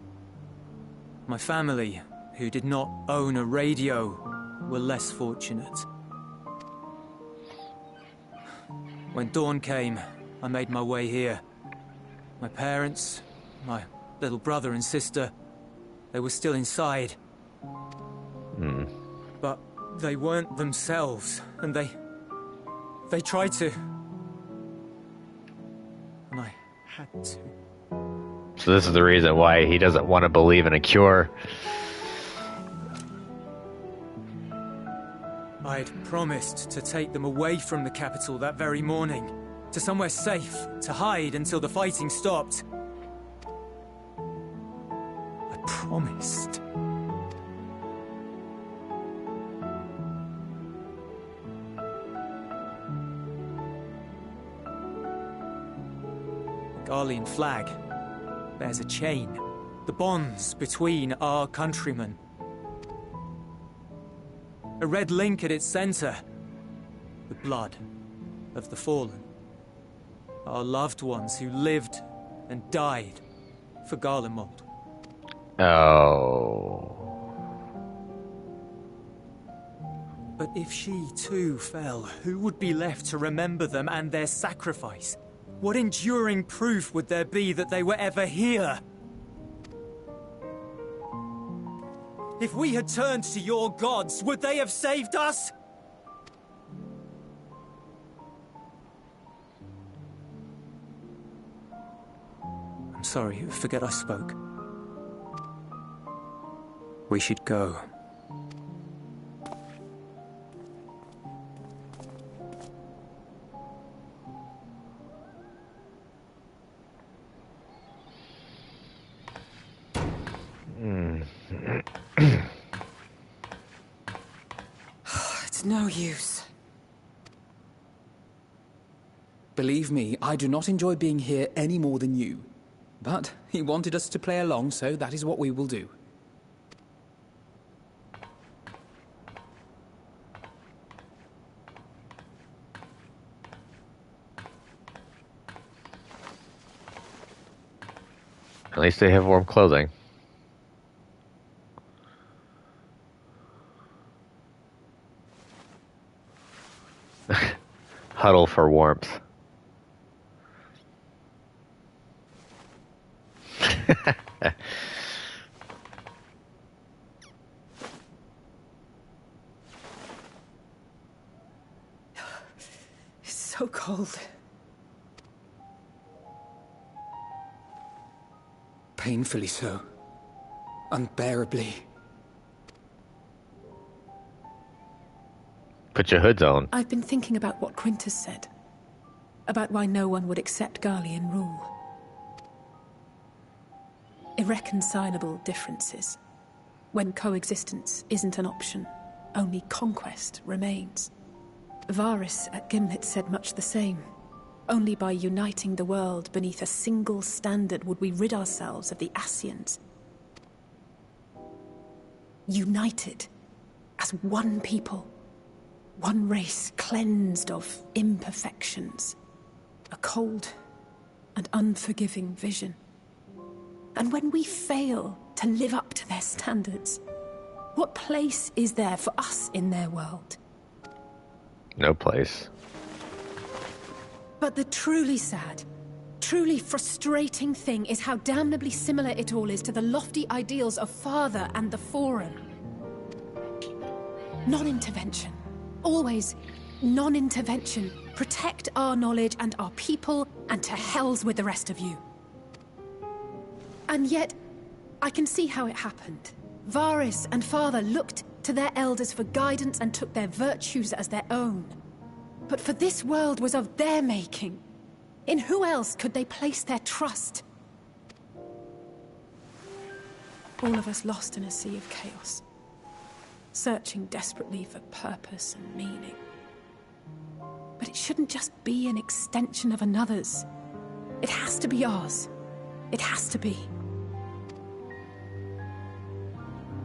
My family, who did not own a radio, were less fortunate. When dawn came, I made my way here. My parents, my little brother and sister, they were still inside. But they weren't themselves, and they tried to. And I had to. So this is the reason why he doesn't want to believe in a cure. I'd promised to take them away from the capital that very morning, to somewhere safe, to hide until the fighting stopped. I promised. The Garlean flag bears a chain, the bonds between our countrymen. A red link at its center, the blood of the fallen. Our loved ones who lived and died for Garlemald. Oh. But if she too fell, who would be left to remember them and their sacrifice? What enduring proof would there be that they were ever here? If we had turned to your gods, would they have saved us? I'm sorry, forget I spoke. We should go. It's no use. Believe me, I do not enjoy being here any more than you. But he wanted us to play along, so that is what we will do. At least they have warm clothing. Huddle for warmth. It's so cold. Painfully so. Unbearably. Put your hoods on. I've been thinking about what Quintus said. About why no one would accept Garlean rule. Irreconcilable differences. When coexistence isn't an option, only conquest remains. Varys at Gimlet said much the same. Only by uniting the world beneath a single standard would we rid ourselves of the Ascians. United as one people. One race cleansed of imperfections. A cold and unforgiving vision. And when we fail to live up to their standards, what place is there for us in their world? No place. But the truly sad, truly frustrating thing is how damnably similar it all is to the lofty ideals of Father and the Forum. Non-intervention. Always non-intervention. Protect our knowledge and our people, and to hells with the rest of you. And yet, I can see how it happened. Varys and Father looked to their elders for guidance and took their virtues as their own. But for this world was of their making. In who else could they place their trust? All of us lost in a sea of chaos. Searching desperately for purpose and meaning. But it shouldn't just be an extension of another's. It has to be ours. It has to be.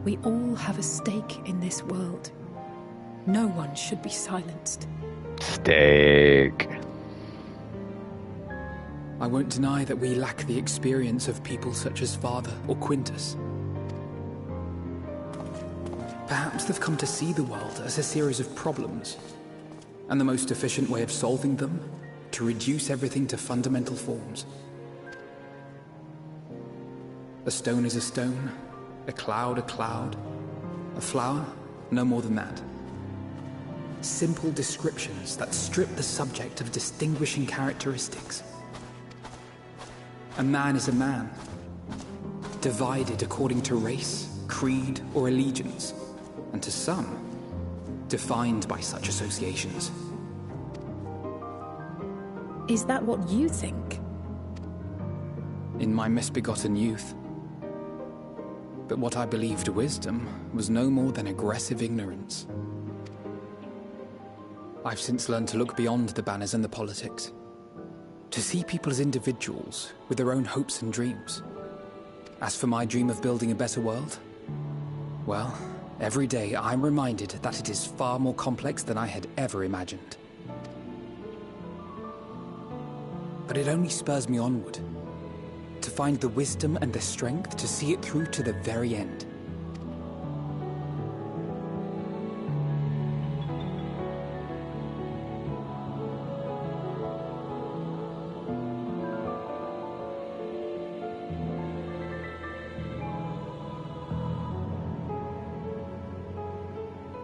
We all have a stake in this world. No one should be silenced. Steak. I won't deny that we lack the experience of people such as Father or Quintus. Perhaps they've come to see the world as a series of problems, and the most efficient way of solving them, to reduce everything to fundamental forms. A stone is a stone, a cloud, a flower, no more than that. Simple descriptions that strip the subject of distinguishing characteristics. A man is a man, divided according to race, creed, or allegiance, and to some, defined by such associations. Is that what you think? In my misbegotten youth. But what I believed wisdom was no more than aggressive ignorance. I've since learned to look beyond the banners and the politics, to see people as individuals with their own hopes and dreams. As for my dream of building a better world, well, every day I'm reminded that it is far more complex than I had ever imagined. But it only spurs me onward, to find the wisdom and the strength to see it through to the very end.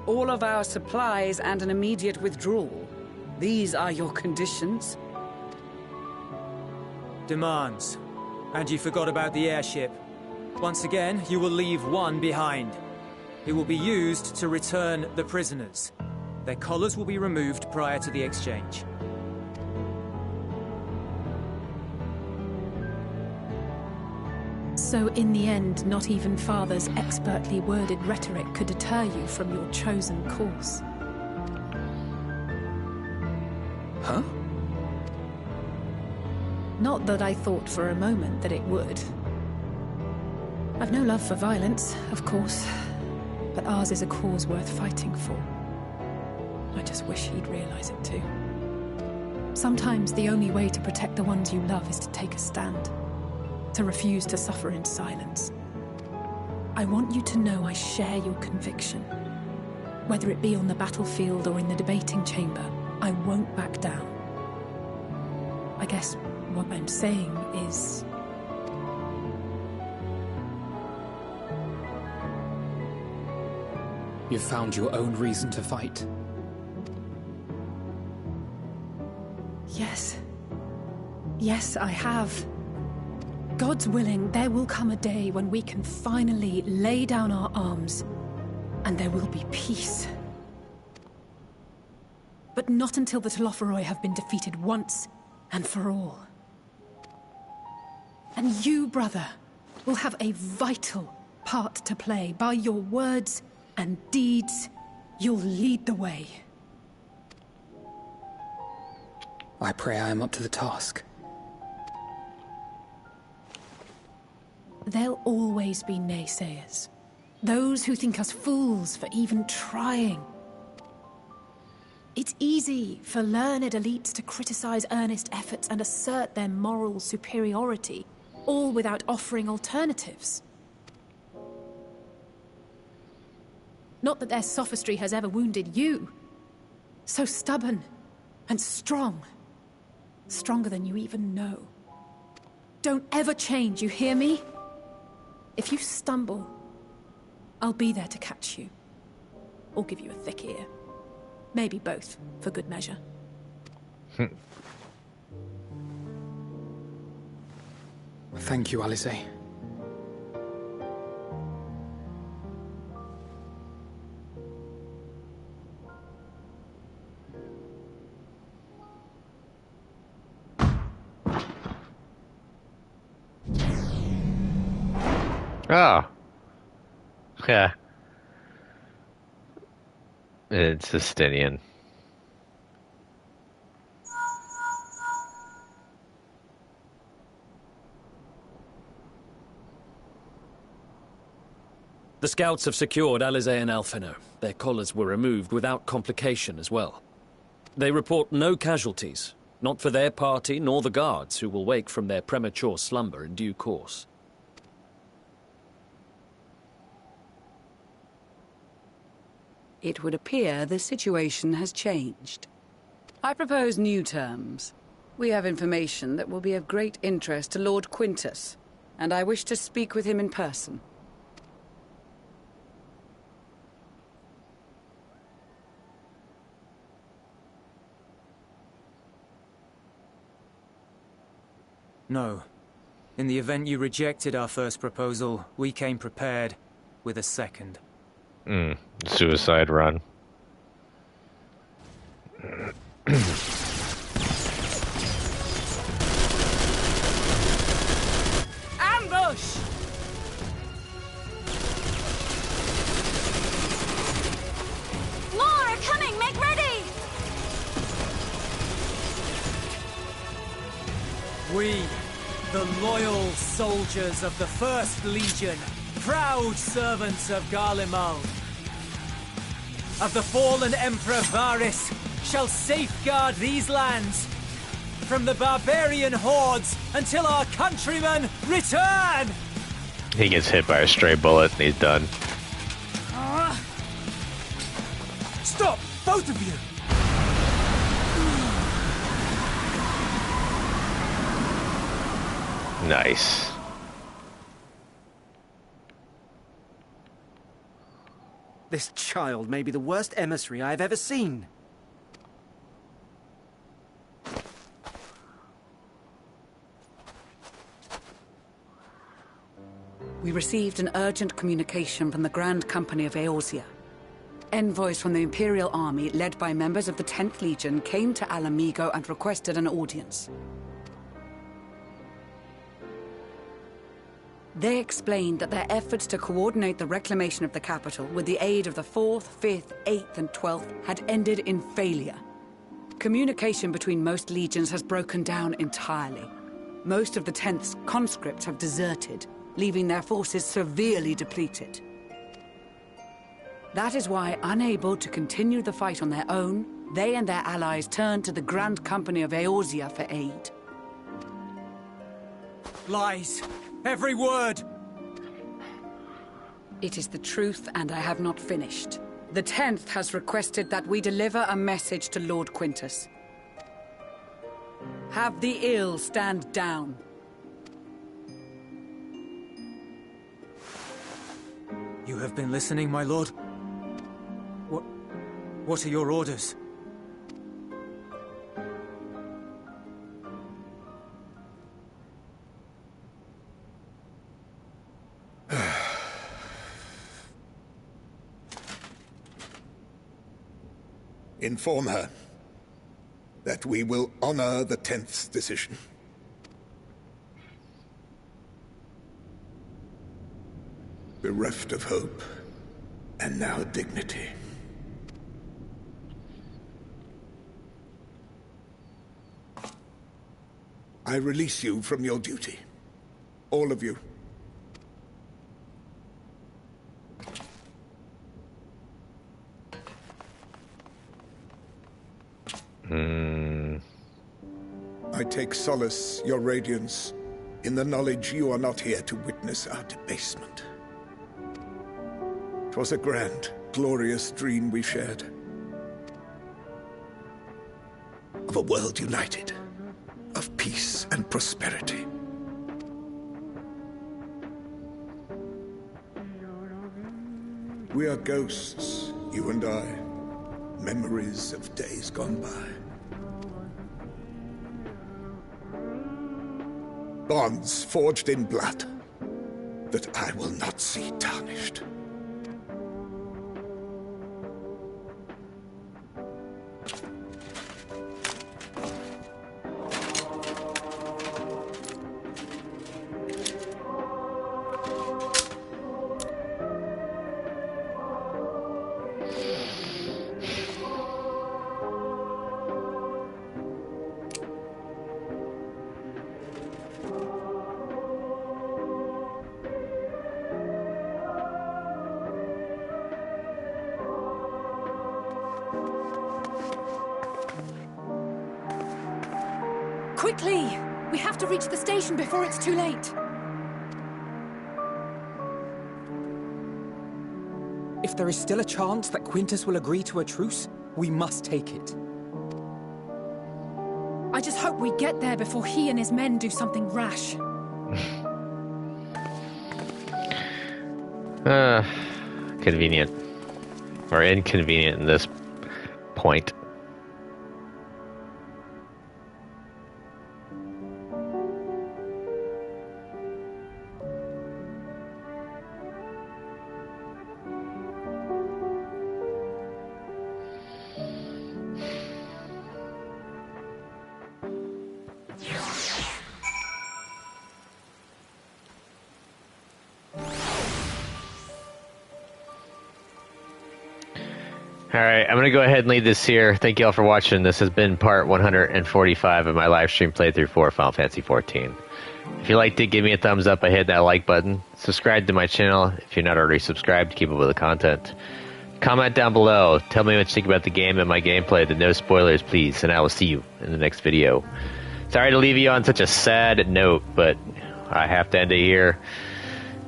All of our supplies and an immediate withdrawal. These are your conditions? Demands. And you forgot about the airship. Once again, you will leave one behind. It will be used to return the prisoners. Their collars will be removed prior to the exchange. So in the end, not even Father's expertly worded rhetoric could deter you from your chosen course. Huh? Not that I thought for a moment that it would. I've no love for violence, of course, but ours is a cause worth fighting for. I just wish he'd realize it too. Sometimes the only way to protect the ones you love is to take a stand, to refuse to suffer in silence. I want you to know I share your conviction. Whether it be on the battlefield or in the debating chamber, I won't back down. I guess what I'm saying is... You've found your own reason to fight. Yes. Yes, I have. God's willing, there will come a day when we can finally lay down our arms, and there will be peace. But not until the Telophoroi have been defeated once and for all. And you, brother, will have a vital part to play. By your words and deeds, you'll lead the way. I pray I am up to the task. There'll always be naysayers. Those who think us fools for even trying. It's easy for learned elites to criticize earnest efforts and assert their moral superiority, all without offering alternatives. Not that their sophistry has ever wounded you. So stubborn and strong. Stronger than you even know. Don't ever change, you hear me? If you stumble, I'll be there to catch you. Or give you a thick ear. Maybe both, for good measure. Thank you, Alice. Oh. Yeah. It's Justinian. The scouts have secured Alizé and Alphino. Their collars were removed without complication as well. They report no casualties, not for their party nor the guards, who will wake from their premature slumber in due course. It would appear the situation has changed. I propose new terms. We have information that will be of great interest to Lord Quintus, and I wish to speak with him in person. No. In the event you rejected our first proposal, we came prepared with a second. Suicide run. Ambush! More are coming! Make ready! We, the loyal soldiers of the First Legion, proud servants of Garlemald, of the fallen Emperor Varys, shall safeguard these lands from the barbarian hordes until our countrymen return! He gets hit by a stray bullet and he's done. Stop! Both of you! Nice. This child may be the worst emissary I have ever seen. We received an urgent communication from the Grand Company of Eorzea. Envoys from the Imperial Army, led by members of the 10th Legion, came to Alamigo and requested an audience. They explained that their efforts to coordinate the reclamation of the capital with the aid of the 4th, 5th, 8th and 12th had ended in failure. Communication between most legions has broken down entirely. Most of the 10th's conscripts have deserted, leaving their forces severely depleted. That is why, unable to continue the fight on their own, they and their allies turned to the Grand Company of Eorzea for aid. Lies! Every word! It is the truth, and I have not finished. The 10th has requested that we deliver a message to Lord Quintus. Have the ill stand down. You have been listening, my lord? What are your orders? Inform her that we will honor the 10th's decision. Bereft of hope, and now dignity. I release you from your duty. All of you. I take solace, your radiance, in the knowledge you are not here to witness our debasement. 'Twas a grand, glorious dream we shared. Of a world united, of peace and prosperity. We are ghosts, you and I, memories of days gone by. Bonds forged in blood that I will not see tarnished. Quickly! We have to reach the station before it's too late. If there is still a chance that Quintus will agree to a truce, we must take it. I just hope we get there before he and his men do something rash. Convenient. Or inconvenient in this point. Alright, I'm going to go ahead and leave this here. Thank you all for watching. This has been part 145 of my live stream playthrough for Final Fantasy XIV. If you liked it, give me a thumbs up by hitting that like button. Subscribe to my channel if you're not already subscribed to keep up with the content. Comment down below. Tell me what you think about the game and my gameplay. The no spoilers, please. And I will see you in the next video. Sorry to leave you on such a sad note, but I have to end it here.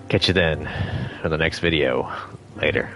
Catch you then for the next video. Later.